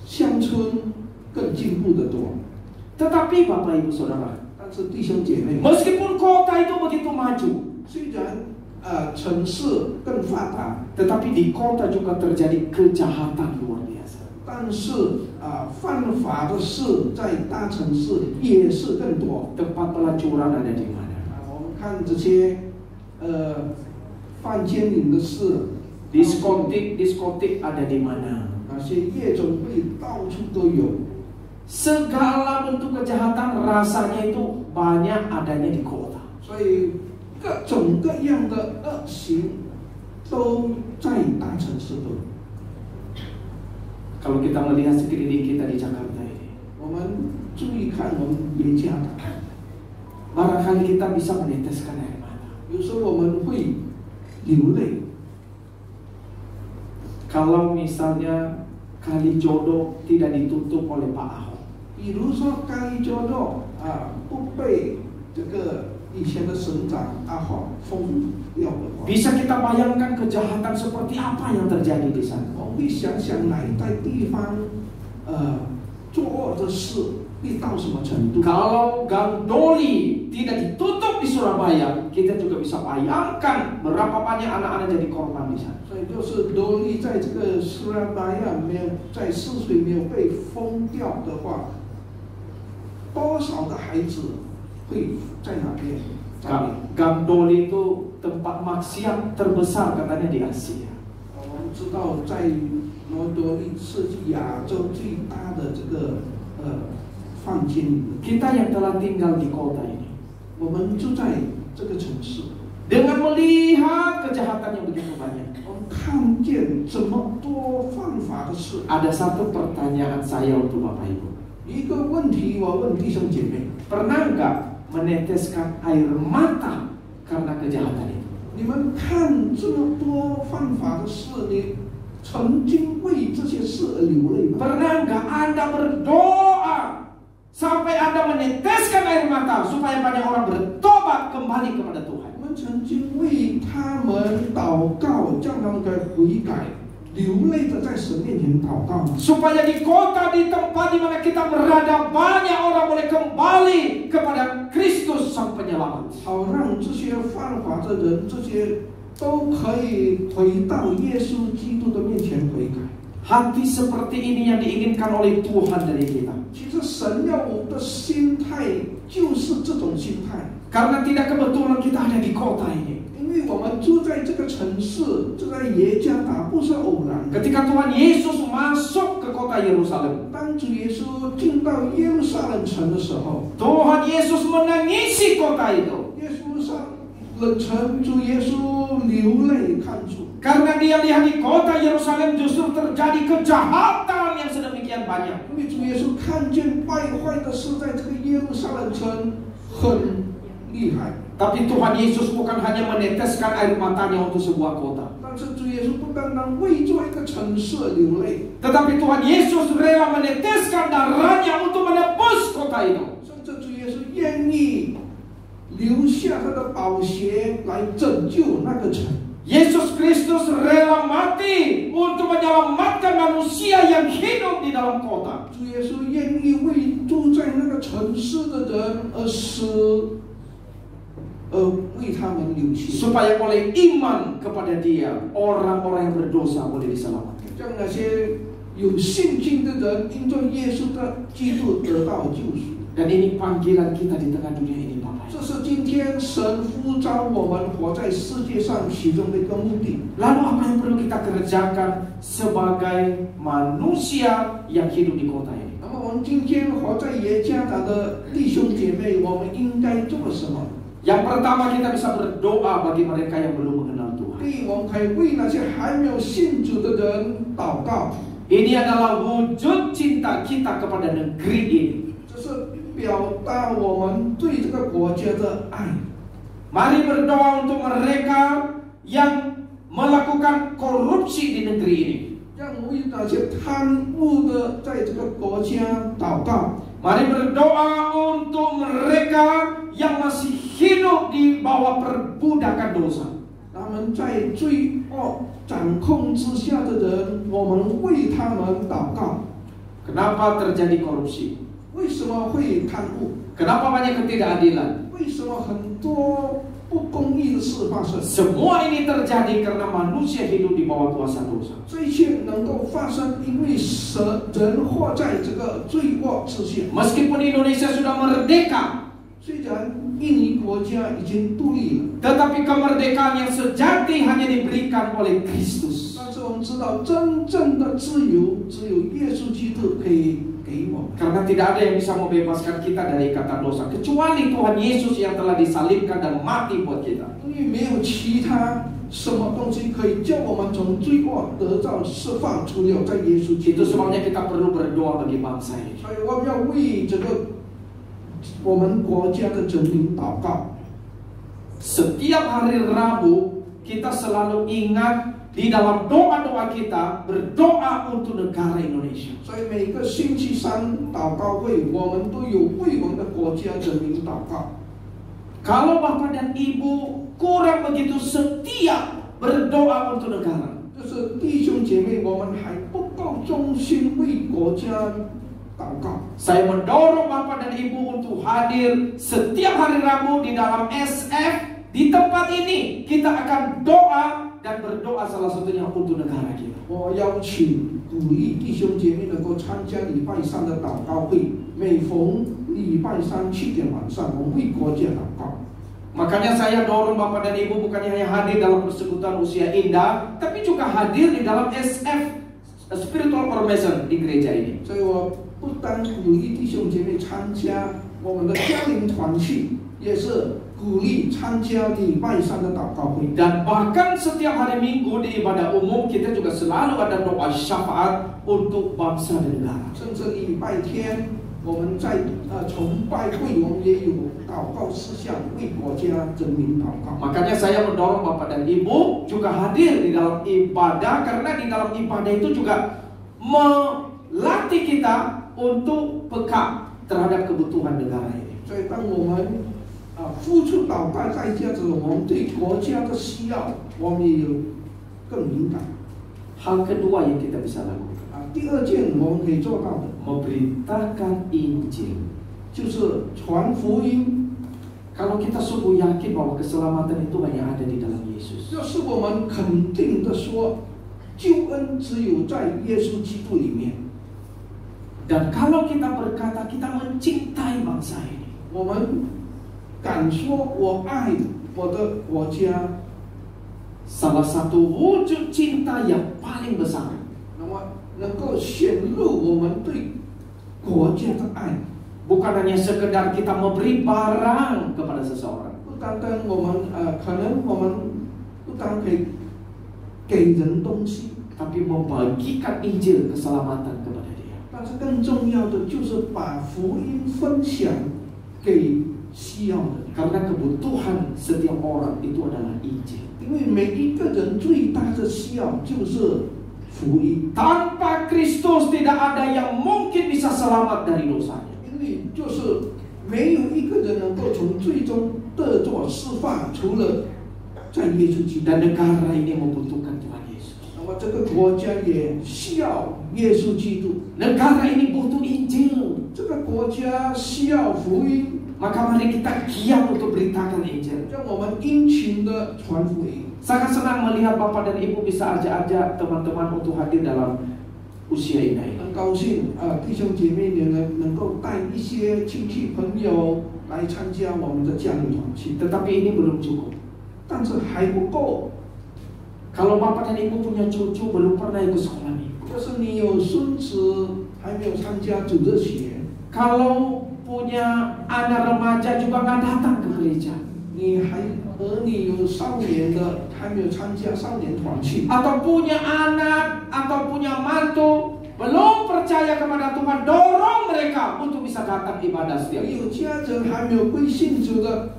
乡村更进步得多。 Tetapi Bapak Ibu Saudara, 但是弟兄姐妹， meskipun kota itu begitu maju, 虽然城市更发达， tetapi di kota juga terjadi kejahatan luar biasa. 但是犯法的事在大城市也是更多。 Tempat pelacuran ada di mana? 我们看这些犯奸淫的事， Diskotik ada di mana? 那些夜总会到处都有。 Segala bentuk kejahatan rasanya itu banyak adanya di kota. 所以各种各样的恶行都在大城市都有。 Kalau kita melihat sekeliling kita di Jakarta ini, 我们注意看我们耶加达， barangkali kita bisa meneteskan air mata. 有时候我们会流泪。Kalau misalnya kali jodoh tidak ditutup oleh Pak Ahok. 比如说甘一交道不被这个以前的省长阿豪封掉的话， Bisa kita bayangkan kejahatan seperti apa yang terjadi di sana. 我会想想哪一带地方作恶的事会到什么程度。 Kalau Gang Doli tidak ditutup di Surabaya, kita juga bisa bayangkan berapa banyak anak-anak jadi korban di sana. 所以就是罗利在这个苏拉巴亚没有在泗水没有被封掉的话，多少的孩子会在哪边？ Gang Doli itu tempat maksiat terbesar katanya di Asia. 我们知道，在罗多利是亚洲最大的这个放监。 Kita yang telah tinggal di kota ini, 我们住在这个城市， dengan melihat kejahatan yang begitu banyak, 我们看见这么多犯法的事。 ada satu pertanyaan saya untuk Bapak Ibu. 一个问题，我问弟兄姐妹： Pernah nggak meneteskan air mata karena kejahatan itu? 你们看这么多犯法的事，你曾经为这些事而流泪吗？ Pernah nggak Anda berdoa sampai Anda meneteskan air mata supaya banyak orang bertobat kembali kepada Tuhan? 我们曾经为他们祷告，叫他们该悔改，流泪的在神面前祷告， Supaya di kota, di tempat di mana kita berada, banyak orang boleh kembali kepada Kristus Sang Penyelamat. 好让这些犯法的人，这些都可以回到耶稣基督的面前悔改。 Hati seperti ini yang diinginkan oleh Tuhan dari kita. 其实神要我们的心态就是这种心态， Karena tidak kebetulan kita ada di kota ini. 因为我们住在这个城市，住在耶加达，不是偶然。 Ketika Tuhan Yesus masuk ke kota Yerusalem, 当主耶稣进到耶路撒冷城的时候， Tuhan Yesus menangisi kota itu. 耶稣上冷城，主耶稣流泪看主。 Karena dia lihat di kota Yerusalem justru terjadi kejahatan yang sedemikian banyak. 因为主耶稣看见败坏的事在这个耶路撒冷城很厉害， Tapi Tuhan Yesus bukan hanya meneteskan air matanya untuk sebuah kota. 但是主耶稣不单单为做一个城市而流泪， Tetapi Tuhan Yesus rela meneteskan darahnya untuk menebus kota itu. 甚至主耶稣愿意留下他的宝血来拯救那个城。 Yesus Kristus rela mati untuk menyelamatkan manusia yang hidup di dalam kota. 主耶稣愿意为住在那个城市的人而死，为他们流血， Supaya oleh iman kepada dia, orang-orang yang berdosa boleh diselamatkan. 让那些有信心的人因着耶稣的基督得到救赎。 Dan ini panggilan kita di tengah dunia ini, Bapak. 这是今天神呼召我们活在世界上其中的一个目的。 Lalu apa yang perlu kita kerjakan sebagai manusia yang hidup di kota ini? 那么我们今天活在耶加达的弟兄姐妹，我们应该做什么？ Yang pertama, kita bisa berdoa bagi mereka yang belum mengenal Tuhan. 第一，我们可以为那些还没有信主的人祷告。 Ini adalah wujud cinta kita kepada negeri ini. 这是表达我们对这个国家的爱。 Mari berdoa untuk mereka yang melakukan korupsi di negeri ini. 让为那些贪污的在这个国家祷告。 Mari berdoa untuk mereka yang masih hidup di bawah perbudakan dosa. 他们在罪恶掌控之下的人，我们为他们祷告。 Kenapa terjadi korupsi? 为什么会贪污？ Kenapa banyak ketidakadilan? 为什么很多不公义的事发生？ Semua ini terjadi karena manusia hidup di bawah kuasa dosa. 这一切能够发生，因为人活在这个罪恶之下。 Meskipun Indonesia sudah merdeka, 虽然印尼国家已经独立了， tetapi kemerdekaan yang sejati hanya diberikan oleh Kristus. 但是我们知道，真正的自由只有耶稣基督可以给我们。 Karena tidak ada yang bisa membebaskan kita dari ikatan dosa kecuali Tuhan Yesus yang telah disalibkan dan mati buat kita. 因为没有其他什么东西可以叫我们从罪恶得到释放，除了在耶稣基督。 Itu sebabnya kita perlu berdoa bagi bangsa ini. 所以我们要为这个我们国家的人民祷告。 Setiap hari Rabu kita selalu ingat di dalam doa-doa kita berdoa untuk negara Indonesia. 所以每个星期三祷告会，我们都有为我们的国家人民祷告。 Kalau Bapak dan Ibu kurang begitu setia berdoa untuk negara, 就是弟兄姐妹，我们还不够忠心为国家祷告。 saya mendorong Bapak dan Ibu untuk hadir setiap hari Rabu di dalam SF. Di tempat ini kita akan doa dan berdoa salah satunya untuk negara kita. 我邀请鼓励弟兄姐妹能够参加礼拜三的祷告会，每逢礼拜三7点晚上，我们为国家祷告。 Makanya saya dorong Bapak dan Ibu bukannya hanya hadir dalam persekutuan usia indah, tapi juga hadir di dalam SF Spiritual Formation di gereja ini. 所以我不单鼓励弟兄姐妹参加我们的家庭团契，也是鼓励参加礼拜三的祷告会。 Dan bahkan setiap hari Minggu di ibadah umum kita juga selalu ada doa syafaat untuk bangsa dan negara. 甚至礼拜天我们在崇拜会，我们也有祷告事项，为国家人民祷告。 Makanya saya mendorong Bapak dan Ibu juga hadir di dalam ibadah, karena di dalam ibadah itu juga melatih kita untuk peka terhadap kebutuhan negara ini. 所以当我们付出祷告代价之后，我们对国家的需要，我们也有更敏感。 Hal kedua yang kita bisa lakukan, 第二件我们可以做到的， memberitakan Injil. 就是传福音。 Kalau kita sungguh yakin bahwa keselamatan itu hanya ada di dalam Yesus, 要是我们肯定的说，救恩只有在耶稣基督里面。 dan kalau kita berkata kita mencintai bangsa ini, 我们敢说我爱我的国家， salah satu wujud cinta yang paling besar 那么能够显露我们对国家的爱。 bukan hanya sekedar kita memberi barang kepada seseorang, 不单单我们可能我们不单可以给人东西， tapi membagikan Injil keselamatan kepada dia. 但是更重要的就是把福音分享给需要的。 Karena kebutuhan setiap orang itu adalah Injil. 因为每一个人最大的需要就是福音。 Tanpa Kristus tidak ada yang mungkin bisa selamat dari dosanya. 因为就是没有一个人能够从最终得着释放，除了在耶稣基督。 Dan negara ini membutuhkan Tuhan Yesus. 那么这个国家也需要耶稣基督， Negara ini butuh Injil. 这个国家需要福音。 Maka mari kita giat untuk beritakan Injil. 让我们殷勤的传福音。 Sangat senang melihat Bapak dan Ibu bisa ajak-ajak teman-teman untuk hadir dalam usia indah ini. 很高兴弟兄姐妹你们能够带一些亲戚朋友来参加我们的家庭团契， Tetapi ini belum cukup. 但是还不够。 Kalau Bapak dan Ibu punya cucu belum pernah ikut sekolah minggu, 就是你有孙子还没有参加主日学， kalau punya anak remaja juga nggak datang ke gereja, 你有少年的还没有参加少年团契， atau punya anak atau punya mantu belum percaya kepada Tuhan, dorong mereka untuk bisa datang ibadah setiap 你 minggu. 有家人还没有归信主的，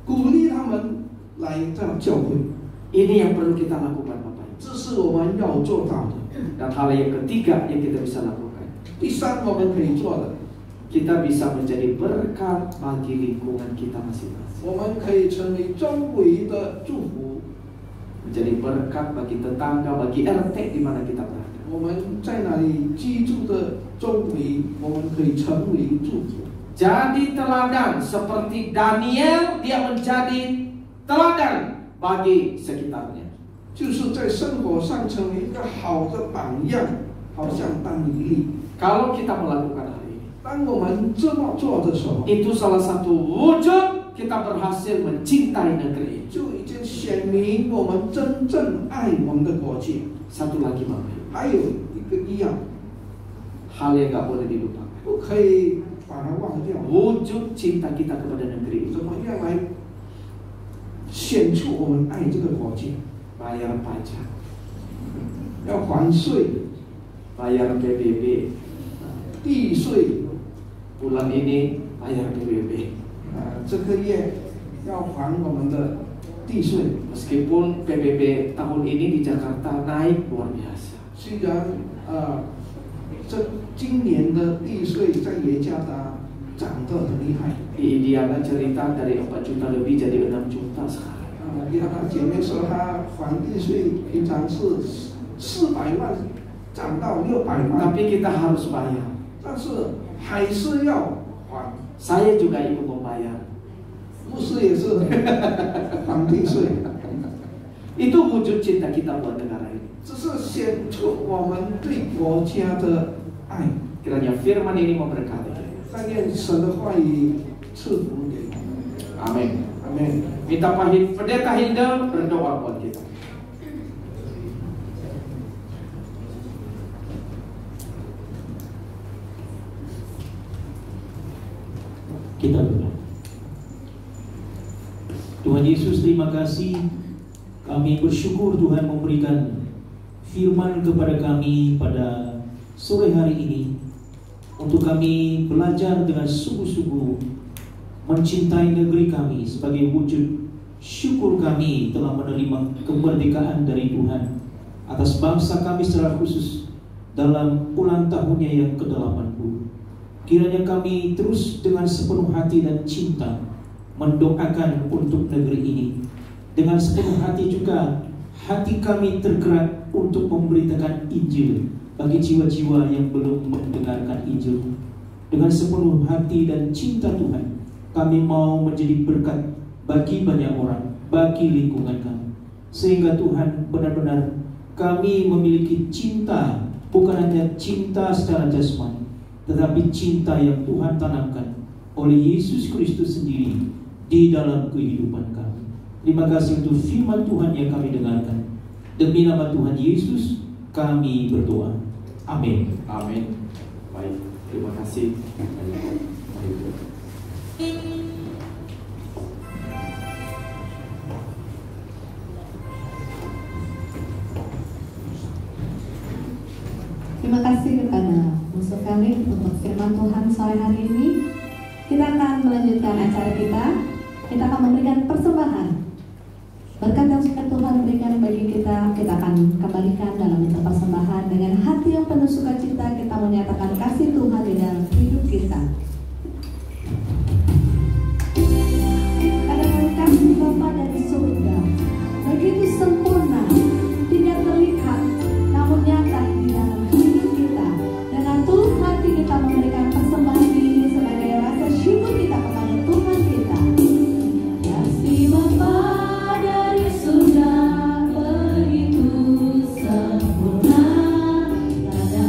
鼓励他们来到教会。 Ini yang perlu kita lakukan Bapak Ibu. 这是我们要做到的。 Dan hal yang ketiga yang kita bisa lakukan, 第三，我们可以做的， kita bisa menjadi berkat bagi lingkungan kita masing-masing, 我们可以成为周围的祝福。 menjadi berkat bagi tetangga, bagi RT di mana kita berada. 我们在哪里居住的周围，我们可以成为祝福。 Jadi teladan seperti Daniel, dia menjadi teladan bagi sekitarnya. 就是在生活上成为一个好的榜样，好像但以理。 Kalau kita melakukan hal ini, 当我们这么做的时候， itu salah satu wujud kita berhasil mencintai negeri ini. 就已经显明我们真正爱我们的国家。 Satu lagi Bapak Ibu, 还有一个一样， hal yang gak boleh dilupakan, 不可以把它忘掉。 wujud cinta kita kepada negeri ini. 怎么样来显出我们爱这个国家？ Bayar pajak, 要还税， bayar PBB, 地税， bulan ini bayar PBB. 这个月要还我们的地税。 Meskipun PBB tahun ini di Jakarta naik luar biasa. 虽然今年的地税在耶加达涨得很厉害。 Di Indiana cerita dari 4 juta lebih jadi 6 juta sekarang. 伊拉娜姐妹说，她还地税平常是400万，涨到600万， Tapi kita harus bayar. 但是还是要还。 Saya juga ikut membayar. 牧师也是还地税， Itu wujud cinta kita buat negara ini. 这是显出我们对国家的爱。 Kiranya firman ini memberkati kita. 但愿神的话语赐福给我们。 Amin. 阿门。 Minta Pendeta Hilda berdoa buat kita. Kita berdoa. Tuhan Yesus, terima kasih. Kami bersyukur Tuhan memberikan firman kepada kami pada sore hari ini, untuk kami belajar dengan sungguh-sungguh mencintai negeri kami sebagai wujud syukur kami telah menerima kemerdekaan dari Tuhan atas bangsa kami secara khusus dalam ulang tahunnya yang ke-80. Kiranya kami terus dengan sepenuh hati dan cinta mendoakan untuk negeri ini. Dengan sepenuh hati juga hati kami tergerak untuk memberitakan Injil bagi jiwa-jiwa yang belum mendengarkan Injil. Dengan sepenuh hati dan cinta Tuhan, kami mau menjadi berkat bagi banyak orang, bagi lingkungan kami. Sehingga Tuhan, benar-benar kami memiliki cinta, bukan hanya cinta secara jasmani, tetapi cinta yang Tuhan tanamkan oleh Yesus Kristus sendiri di dalam kehidupan kami. Terima kasih untuk firman Tuhan yang kami dengarkan. Demi nama Tuhan Yesus kami berdoa. Amin. Amin. Baik, terima kasih. Terima kasih kepada musuh kami untuk firman Tuhan sore hari ini. Kita akan melanjutkan acara kita. Kita akan memberikan persembahan. Berkat yang sudah Tuhan berikan bagi kita, kita akan kembalikan dalam bentuk persembahan. Dengan hati yang penuh sukacita, kita menyatakan kasih Tuhan di dalam hidup kita. Karena kasih Bapa dari surga begitu sempurna, tidak terlihat, namun nyata di dalam hidup kita. Dengan tulus hati kita memberikan persembahan ini sebagai rasa syukur kita kepada Tuhan kita. Kasih Bapa dari surga begitu sempurna, tak ada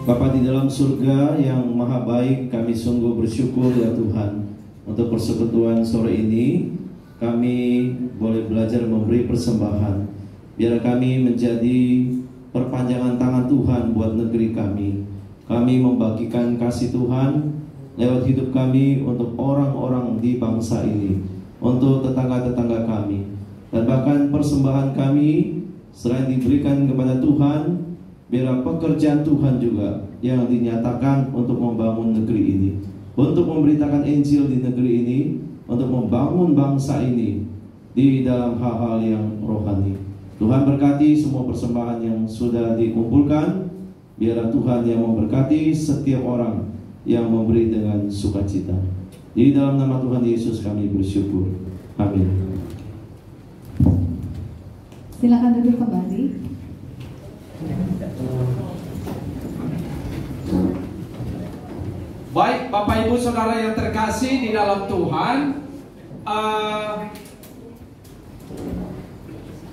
Bapa di dalam surga yang maha baik, kami sungguh bersyukur ya Tuhan untuk persekutuan sore ini. Kami boleh belajar memberi persembahan. Biar kami menjadi perpanjangan tangan Tuhan buat negeri kami. Kami membagikan kasih Tuhan lewat hidup kami untuk orang-orang di bangsa ini, untuk tetangga-tetangga kami. Dan bahkan persembahan kami selain diberikan kepada Tuhan, biar pekerjaan Tuhan juga yang dinyatakan untuk membangun negeri ini, untuk memberitakan Injil di negeri ini, untuk membangun bangsa ini di dalam hal-hal yang rohani. Tuhan berkati semua persembahan yang sudah dikumpulkan. Biarlah Tuhan yang memberkati setiap orang yang memberi dengan sukacita. Di dalam nama Tuhan Yesus kami bersyukur. Amin. Silakan duduk kembali. Baik, Bapak Ibu Saudara yang terkasih di dalam Tuhan,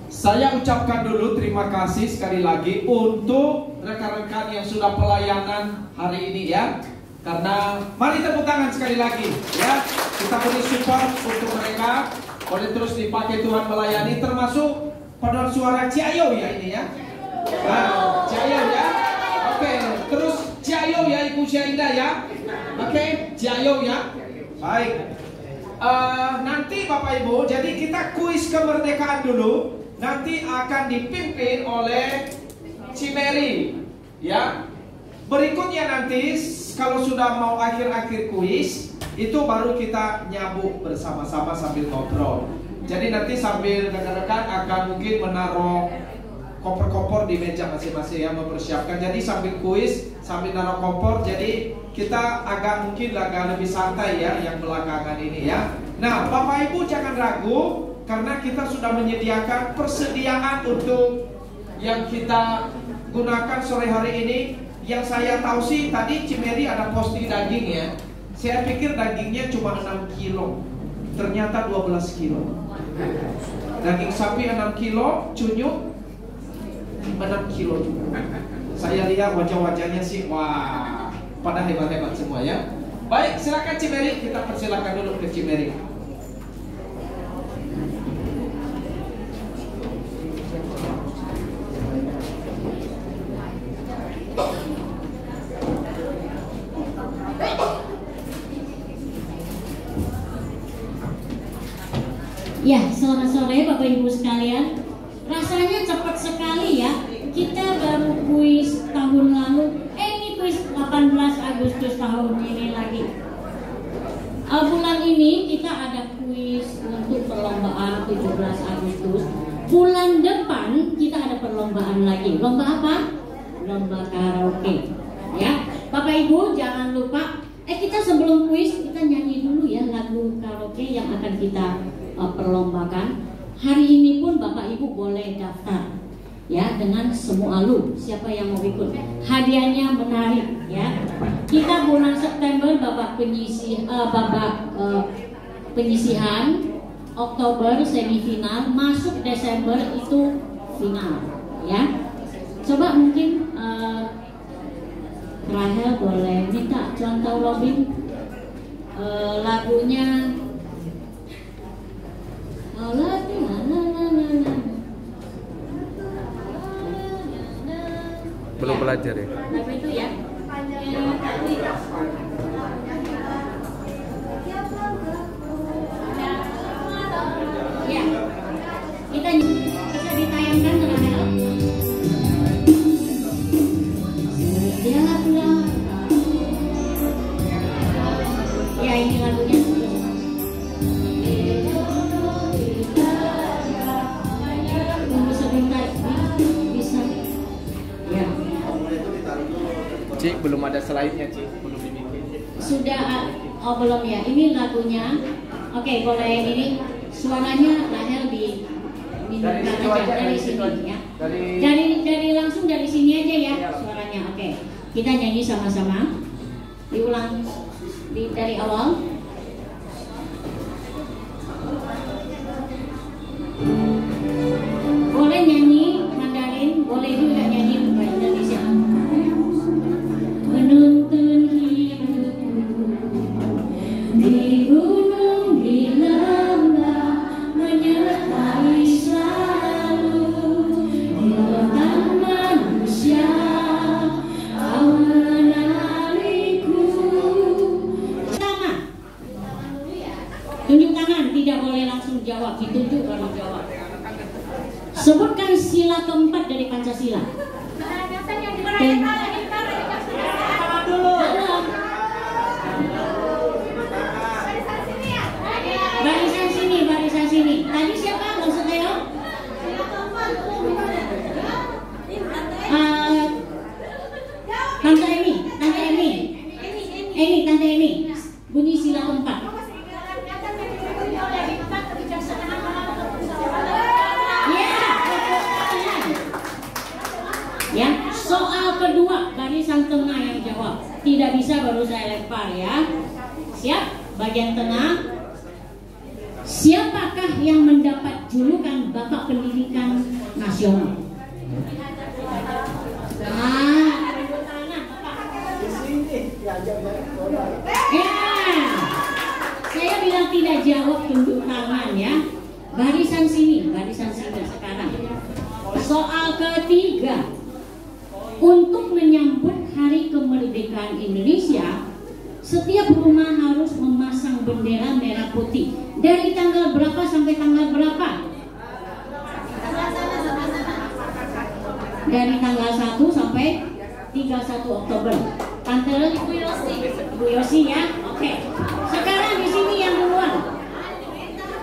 saya ucapkan dulu terima kasih sekali lagi untuk rekan-rekan yang sudah pelayanan hari ini ya. Karena mari tepuk tangan sekali lagi ya. Kita beri support untuk mereka. Boleh terus dipakai Tuhan melayani, termasuk paduan suara Ciayo ya ini ya. Nah, Ciayo ya. Oke, terus Ciayo ya Ibu Syaida ya. Oke, Ciayo ya. Baik. Nanti Bapak Ibu, jadi kita kuis kemerdekaan dulu. Nanti akan dipimpin oleh Cimeri ya. Berikutnya nanti kalau sudah mau akhir-akhir kuis, itu baru kita nyabuk bersama-sama sambil ngobrol. Jadi nanti sambil rekan-rekan akan mungkin menaruh koper-koper di meja masing-masing ya, mempersiapkan. Jadi sambil kuis, sambil naruh koper, jadi kita agak mungkin agak lebih santai ya yang belakangan ini ya. Nah, Bapak Ibu jangan ragu, karena kita sudah menyediakan persediaan untuk yang kita gunakan sore hari ini. Yang saya tahu sih tadi Cimeri ada posting daging ya. Saya pikir dagingnya cuma 6 kilo, ternyata 12 kilo. Daging sapi 6 kilo, cunyuk 6 kilo juga. Saya lihat wajah-wajahnya sih, wah, pada hebat-hebat semua ya. Baik, silakan Cimeri, kita persilakan dulu ke Cimeri. Ya, selamat sore Bapak Ibu sekalian. Rasanya cepat sekali ya. Kita baru kuis tahun lalu. Ini kuis 18 Agustus tahun ini lagi. Bulan ini kita ada kuis untuk perlombaan 17 Agustus. Bulan depan kita ada perlombaan lagi. Lomba apa? Lomba karaoke. Ya, Bapak Ibu jangan lupa. Kita sebelum kuis kita nyanyi dulu ya lagu karaoke yang akan kita perlombakan. Hari ini pun Bapak Ibu boleh daftar ya dengan semua lu. Siapa yang mau ikut? Hadiahnya menarik ya. Kita bulan September penyisihan, Oktober semifinal, masuk Desember itu final ya. Coba mungkin Rahel boleh minta contoh Robin lagunya. Belum belajar ya? Lagu itu ya. Ya. Kita bisa ditayangkan Rahel. Ya ini lagunya. Cik, belum ada slide-nya, Cik. Belum dibikin. Sudah, oh belum ya. Ini lagunya. Oke, boleh ini suaranya Rahel di dari sini ya. Dari langsung dari sini aja ya suaranya. Oke. Kita nyanyi sama-sama. Diulang dari awal. Boleh nyanyi Mandarin, boleh juga nyanyi bahasa Indonesia. Pancasila. Barisan sini. Tadi siapa? Nggak usah Theo. Tante Emi. Bunyi sila keempat. Ya, soal kedua barisan tengah yang jawab. Tidak bisa baru saya lempar ya. Siap? Bagian tengah. Siapakah yang mendapat julukan Bapak Pendidikan Nasional? Ya, saya bilang tidak jawab tunjuk tangan ya. Barisan sini sekarang. Soal ketiga. Untuk menyambut Hari Kemerdekaan Indonesia, setiap rumah harus memasang bendera merah putih. Dari tanggal berapa sampai tanggal berapa? Dari tanggal 1 sampai 31 Oktober. Tante Ibu Yosi ya. Oke. Sekarang di sini yang duluan.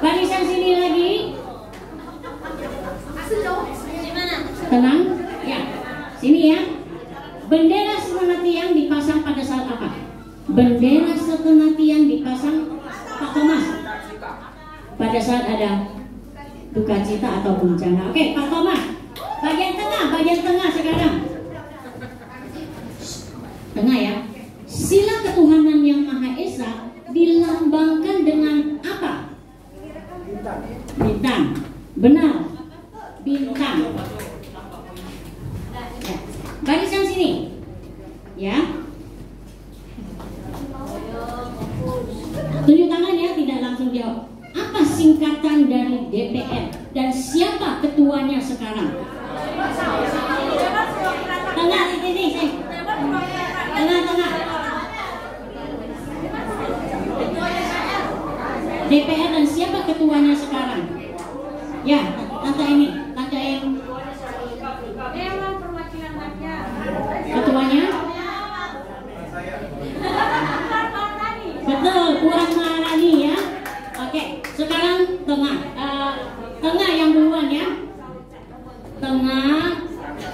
Barisan sini lagi. Tenang. Ya. Sini ya. Bendera setengah tiang dipasang pada saat apa? Bendera setengah tiang dipasang Pak Thomas pada saat ada duka cita atau bencana. Oke, Pak Thomas. Bagian tengah sekarang. Tengah ya. Sila ketuhanan yang Maha Esa dilambangkan dengan apa? Bintang. Benar. Bintang. Ya. Barisan sini. Ya. Tunjuk tangan ya, tidak langsung jawab. Apa singkatan dari DPR dan siapa ketuanya sekarang? Tengah ini. Tengah. DPR dan siapa ketuanya sekarang? Ya, Tante ini. Dewan Perwakilan Rakyat. Ketuanya? Betul, Puan Maharani ya. Oke, sekarang tengah. Tengah yang duluan ya. Tengah,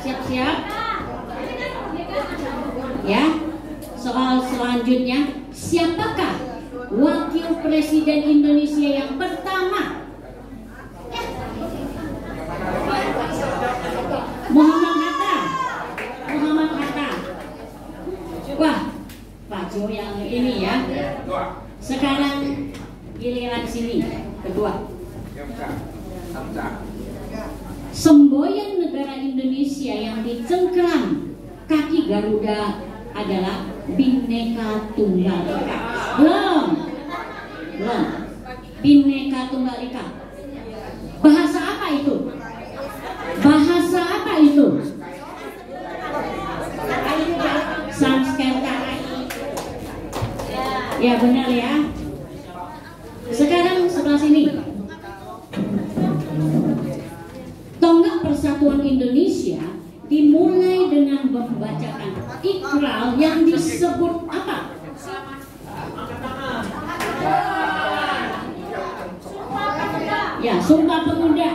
siap-siap. Ya. Soal selanjutnya, siapakah Wakil Presiden Indonesia yang pertama? Muhammad Hatta. Wah, Pak Jo yang ini ya. Sekarang giliran sini kedua. Semboyan negara Indonesia yang dicengkeram kaki Garuda adalah Bhinneka Tunggal Ika. Belum. Bhinneka Tunggal Ika. Bahasa apa itu? Sanskerta. Ya benar ya. Sekarang sebelah sini. Tonggak Persatuan Indonesia dimulai dengan membacakan ikrar yang disebut apa? Ya, Sumpah Pemuda.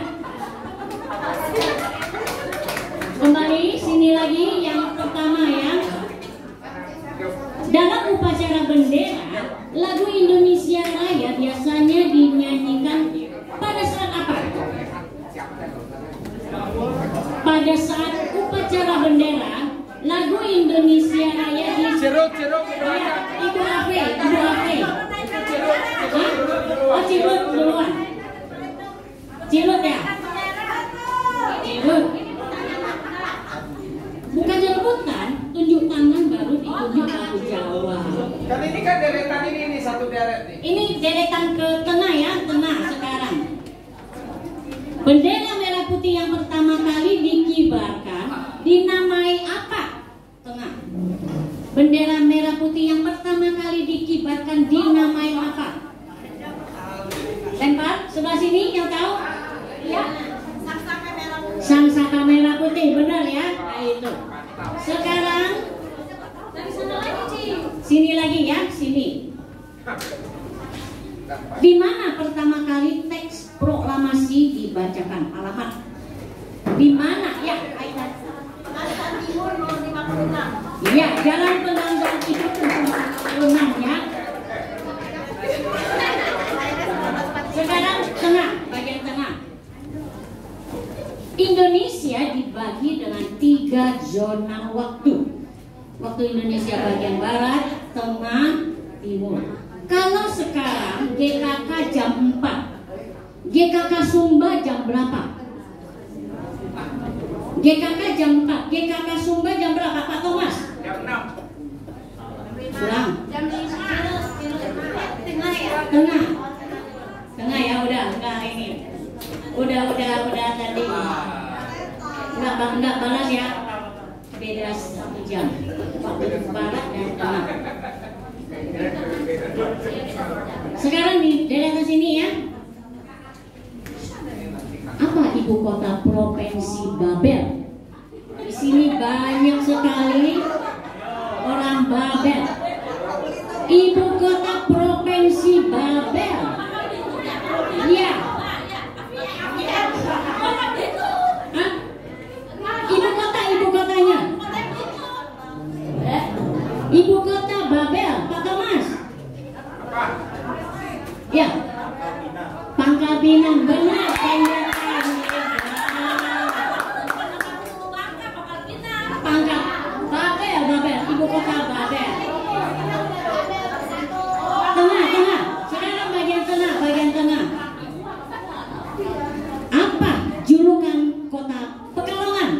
Kembali sini lagi yang pertama ya. Dalam upacara bendera, lagu Indonesia Raya biasanya dinyanyikan pada saat apa? Pada saat upacara bendera, lagu Indonesia Raya Cerut. Ya, Ibu Afe. Oh, Cirut duluan. Cirut ya? Cirut. Bukan rebutan, tunjuk tangan baru ditunjuk lagu Jawa. Kan ini kan deretan ini satu deret nih. Ini deretan ke tengah ya, tengah sekarang. Bendera merah putih yang pertama kali dikibarkan dinamai apa? Tengah. Bendera merah putih yang pertama kali dikibarkan dinamai apa? Lempar, sebelah sini yang tahu? Ya. Sang Saka Merah Putih, benar ya? Sekarang sini lagi ya, sini. Di mana pertama kali teks proklamasi dibacakan? Alamat. Di mana ya? Timur nomor 56. Iya, Jalan Penanggal itu nomor 56 ya. Sekarang tengah, bagian tengah. Indonesia dibagi dengan 3 zona waktu. Waktu Indonesia bagian barat, tengah, timur. Kalau sekarang GKK jam 4, GKK Sumba jam berapa? GKK jam 4, GKK Sumba jam berapa Pak Thomas? Jam 6. Pulang. Jam 5. Tengah ya. Tengah. Tengah ya, udah enggak ini. Udah tadi. Enggak balas ya. Beda 1 jam. Waktu barat dan tengah. Sekarang di daerah sini ya. Apa ibu kota provinsi Babel? Di sini banyak sekali orang Babel. Ibu kota provinsi Babel. Iya. Hah? Ibu kotanya. Ibu kota Babel, Pak Thomas. Ya. Pangkal Pinang, benar. Pangkal Babel, ibu kota Babel. Tengah. Sekarang bagian tengah. Apa julukan kota Pekalongan?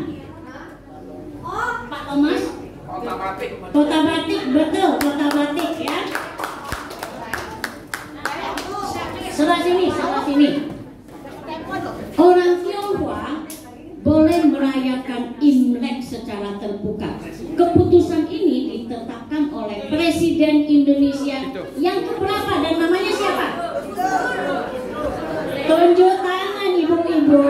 Pak Thomas? Kota Batik. Kota Batik, betul, kota Batik ya. Sebelah sini. Orang Tionghoa boleh merayakan Imlek secara terbuka. Keputusan ini ditetapkan oleh Presiden Indonesia yang keberapa dan namanya siapa? Tunjuk tangan ibu-ibu.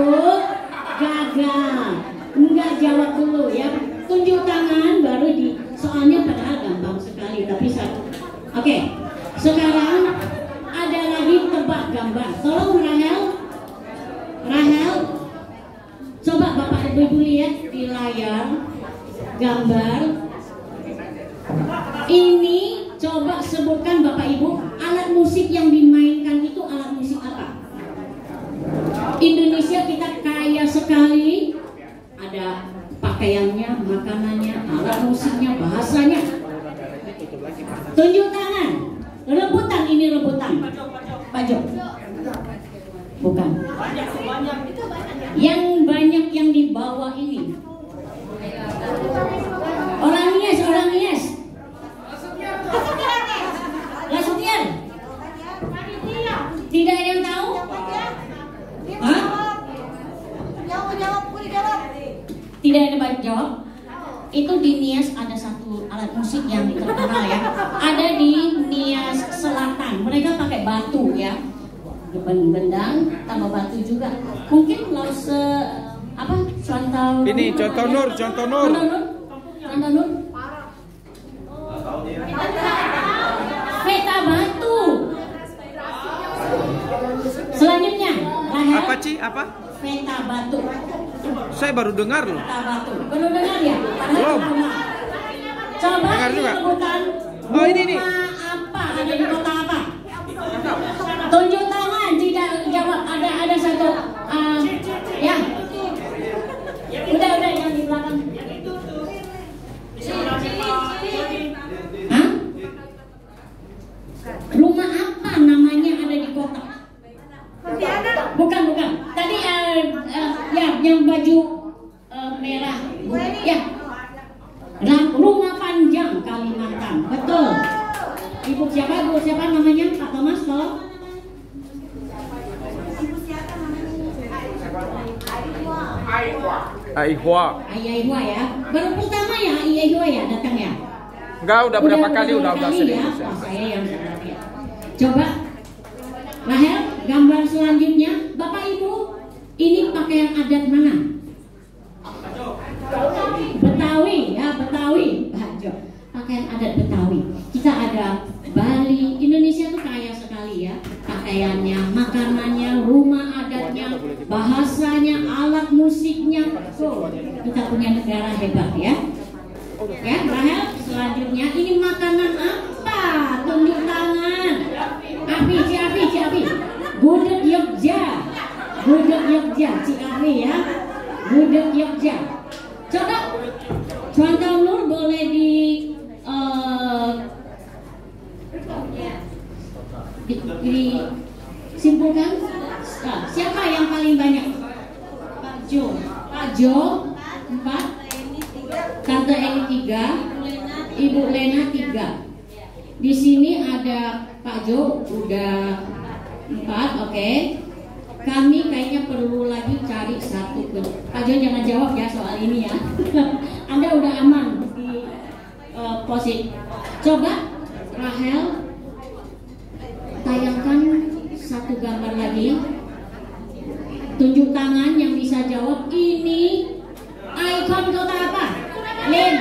Gagal. Enggak jawab dulu ya. Tunjuk tangan baru di. Soalnya padahal gampang sekali tapi satu. Oke. Sekarang ada lagi tebak gambar. Tolong Rahel, coba Bapak Ibu lihat di layar gambar. Ini coba sebutkan Bapak Ibu alat musik yang dimainkan itu alat musik apa? Indonesia kita kaya sekali. Ada pakaiannya, makanannya, alat musiknya, bahasanya. Tunjuk tangan. Rebutan, ini rebutan. Pajok. Bukan. Yang banyak yang di bawah ini. Orang Nias. Lasutian. Tidak ada yang tahu? Hah? Tidak ada banyak jawab. Itu di Nias ada satu alat musik yang terkenal ya. Ada di Nias Selatan. Mereka pakai batu ya. Gendang tambah batu juga. Mungkin Laus Contoh Ini contoh nur. Peta batu. Selanjutnya, Apa Ci? Apa? peta batu. Saya baru dengar loh. Peta batu. Belum dengar ya? Belum. Coba Dengar juga. rebutan. Oh, ini nih. Apa ada di kota apa? Tunjuk tangan, tidak jawab. Ada satu. Ya. Udah yang di belakang. Hah? Rumah apa namanya ada di kota? Bukan. Tadi ya yang baju merah. Ya. Rumah Panjang Kalimantan. Betul. Ibu siapa namanya? Pak Thomas, tolong. Aihwa. Aihwa ya. Baru pertama ya Aihwa ya datang ya. Enggak, udah berapa kali udah sering. Ya. Wah, saya yang sebenarnya. Coba Rahel, gambar selanjutnya. Bapak Ibu, ini pakaian adat mana? Betawi ya, Betawi, bajo. Pakaian adat Betawi. Kita ada Bali. Indonesia tuh kaya sekali ya. Pakaiannya, makanannya, rumah adatnya, bahasanya, alat musiknya. Tuh, kita punya negara hebat ya. Ya, Rahel, selanjutnya ini makanan apa? Tunjuk tangan. Api. Gudeg Yogya. Gudeg Yogya, Cikapi ya. Gudeg Yogya. Coba contoh Nur boleh disimpulkan. Nah, siapa yang paling banyak? Pak Jo 4, Tante Eni 3, Ibu Lena 3. Di sini ada Pak Jo udah 4, oke. Kami kayaknya perlu lagi cari satu. Pak Jo jangan jawab ya soal ini ya. Anda udah aman di posisi. Coba Rahel tayangkan satu gambar lagi. Tunjuk tangan yang bisa jawab. Ini ikon kota apa? Lin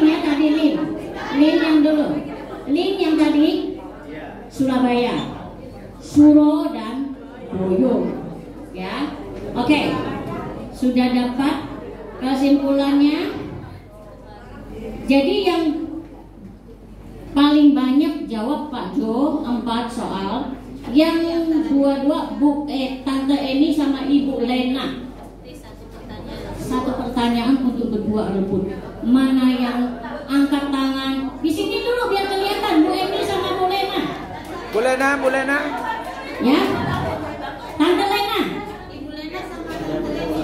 ya tadi Lin yang dulu. Lin yang tadi Surabaya, Suro dan Boyo. Ya, oke. Sudah dapat kesimpulannya. Jadi yang paling banyak jawab Pak Jo 4 soal. Yang dua Tante Eni sama Ibu Lena. Satu pertanyaan untuk berdua rebut. Mana yang angkat tangan? Di sini dulu biar kelihatan Bu Eni sama Bu Lena. Bu Lena. Ya. Tante Lena.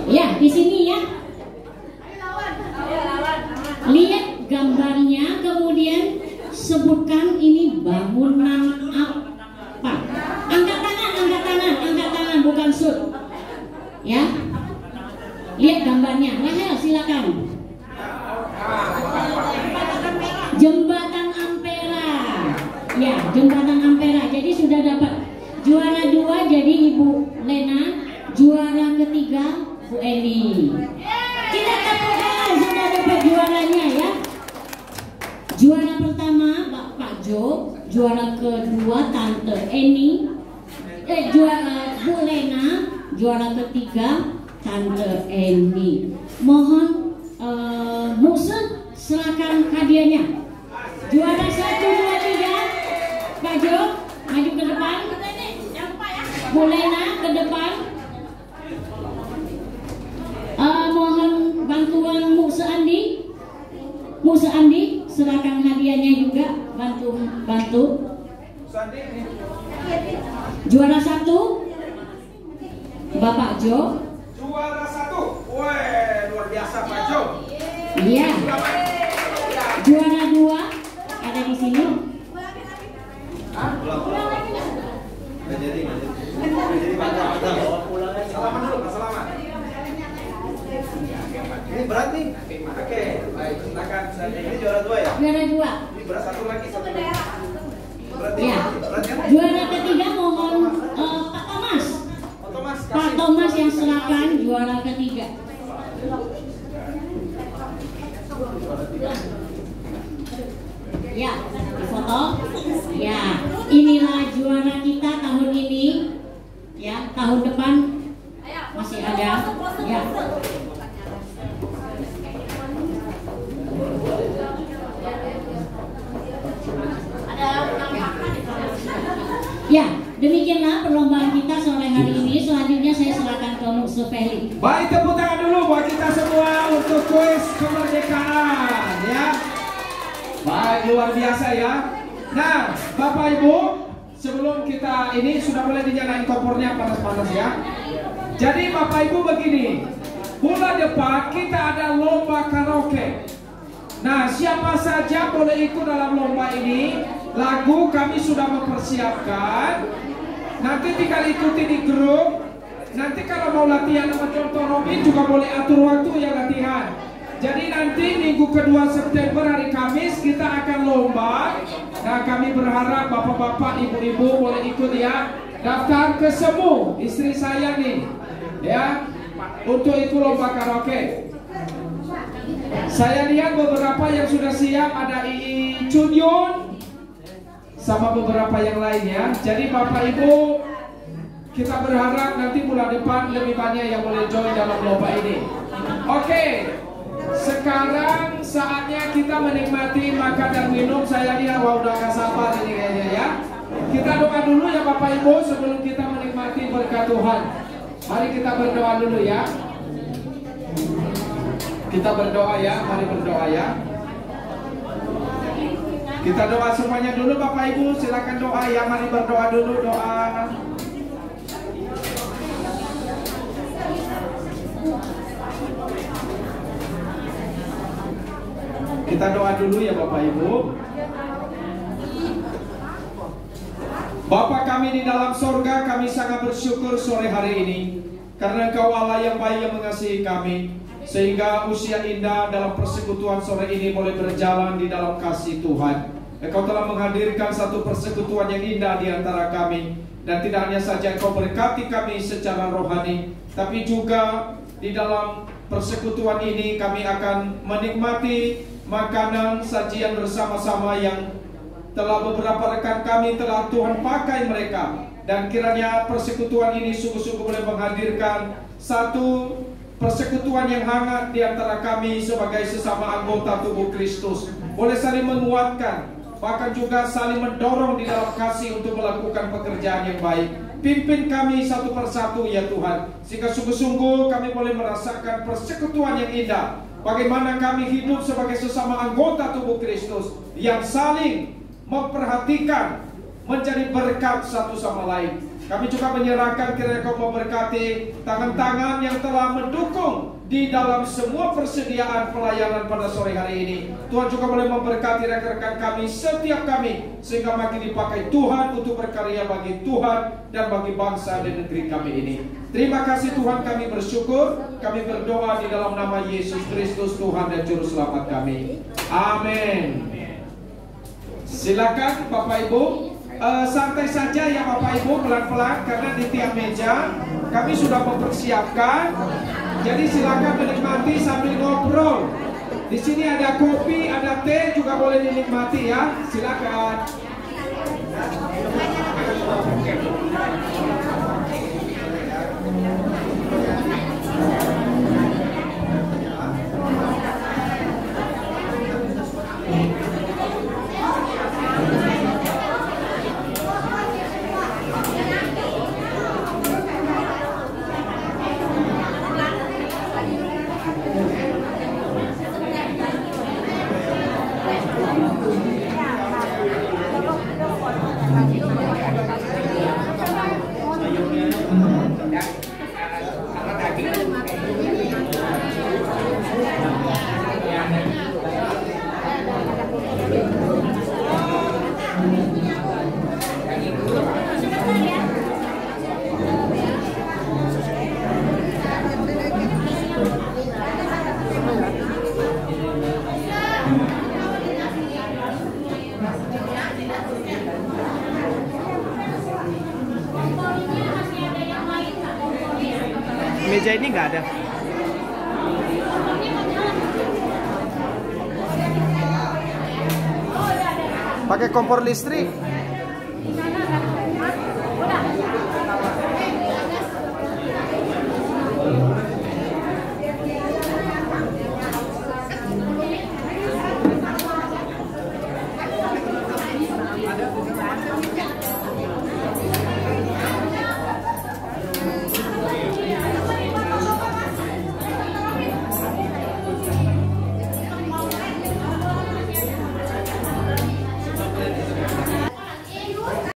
Ya, di sini ya. Lihat gambarnya, kemudian sebutkan ini bangunan apa. Angkat tangan, bukan shoot. Ya. Lihat gambarnya. Rahel, silakan. Jembatan Ampera. Ya, Jembatan Ampera. Jadi sudah dapat juara 2 jadi Ibu Lena, juara ketiga Bu Eni. Kita tepukkan sudah dapat juaranya ya. Juara pertama Pak Jo, juara kedua Tante Eni, juara Bu Lena, juara ketiga Tante Eni. Mohon Musa silakan hadiahnya. Juara 1, 2, 3 Pak Jo maju ke depan. Bu Lena ke depan. Mohon bantuan Musa Andi silakan hadiahnya juga bantu. Juara 1 Bapak Jo. Juara 1. Wah, luar biasa Pak Jo. Iya. Juara 2 ada di sini. Nggak jadi. Salaman dulu, salaman. Ini berat nih. Oke, baik. Silakan. Ini juara 2 ya? Juara 2. Ini berat satu lagi. Berat Ya. Berat kan? Juara ketiga mohon Pak Thomas. Pak Thomas yang silakan juara ketiga. Ya, foto. Ya, inilah juara kita tahun ini. Ya, tahun depan masih ada. Ya. Ya, demikianlah perlombaan kita sore hari ini. Selanjutnya saya silakan ke Musa Feli. Baik, tepuk tangan dulu buat kita semua untuk kuis kemerdekaan ya. Baik, luar biasa ya. Nah, Bapak Ibu, sebelum kita ini sudah boleh dinyalain kompornya panas-panas ya. Jadi Bapak Ibu begini, bulan depan kita ada lomba karaoke. Nah, siapa saja boleh ikut dalam lomba ini. Lagu kami sudah mempersiapkan. Nanti tinggal ikuti di grup. Nanti kalau mau latihan sama contoh Robin juga boleh atur waktu ya latihan. Jadi nanti minggu kedua September hari Kamis kita akan lomba. Nah, kami berharap bapak-bapak, ibu-ibu boleh ikut ya. Daftar ke Semu, istri saya nih, ya, untuk ikut lomba karaoke. Saya lihat beberapa yang sudah siap, ada Ii Chunyun sama beberapa yang lainnya. Jadi Bapak Ibu, kita berharap nanti bulan depan lebih banyak yang boleh join dalam lomba ini. Oke, sekarang saatnya kita menikmati makan dan minum. Saya lihat wah udah gak sabar ini kayaknya ya. Kita doa dulu ya Bapak Ibu sebelum kita menikmati berkat Tuhan. Mari kita berdoa dulu ya. Kita berdoa ya, mari berdoa ya. Kita doa semuanya dulu Bapak Ibu, silakan doa ya, mari berdoa dulu, doa. Kita doa dulu ya Bapak Ibu. Bapa kami di dalam sorga, kami sangat bersyukur sore hari ini karena Engkau Allah yang baik yang mengasihi kami, sehingga usia indah dalam persekutuan sore ini boleh berjalan di dalam kasih Tuhan. Engkau telah menghadirkan satu persekutuan yang indah di antara kami, dan tidak hanya saja Engkau berkati kami secara rohani, tapi juga di dalam persekutuan ini kami akan menikmati makanan sajian bersama-sama yang telah beberapa rekan kami telah Tuhan pakai mereka, dan kiranya persekutuan ini sungguh-sungguh boleh menghadirkan satu persekutuan yang hangat di antara kami sebagai sesama anggota tubuh Kristus, boleh saling menguatkan, bahkan juga saling mendorong di dalam kasih untuk melakukan pekerjaan yang baik. Pimpin kami satu persatu ya Tuhan, sehingga sungguh-sungguh kami boleh merasakan persekutuan yang indah. Bagaimana kami hidup sebagai sesama anggota tubuh Kristus yang saling memperhatikan, menjadi berkat satu sama lain. Kami juga menyerahkan kiranya Kau memberkati tangan-tangan yang telah mendukung di dalam semua persediaan pelayanan pada sore hari ini. Tuhan juga boleh memberkati rekan-rekan kami, setiap kami, sehingga makin dipakai Tuhan untuk berkarya bagi Tuhan dan bagi bangsa dan negeri kami ini. Terima kasih Tuhan, kami bersyukur, kami berdoa di dalam nama Yesus Kristus Tuhan dan Juru Selamat kami. Amin. Silakan Bapak Ibu, santai saja ya Bapak Ibu, pelan-pelan, karena di tiap meja kami sudah mempersiapkan. Jadi silakan menikmati sambil ngobrol. Di sini ada kopi, ada teh juga boleh dinikmati ya. Silakan. Meja ini nggak ada. Pakai kompor listrik.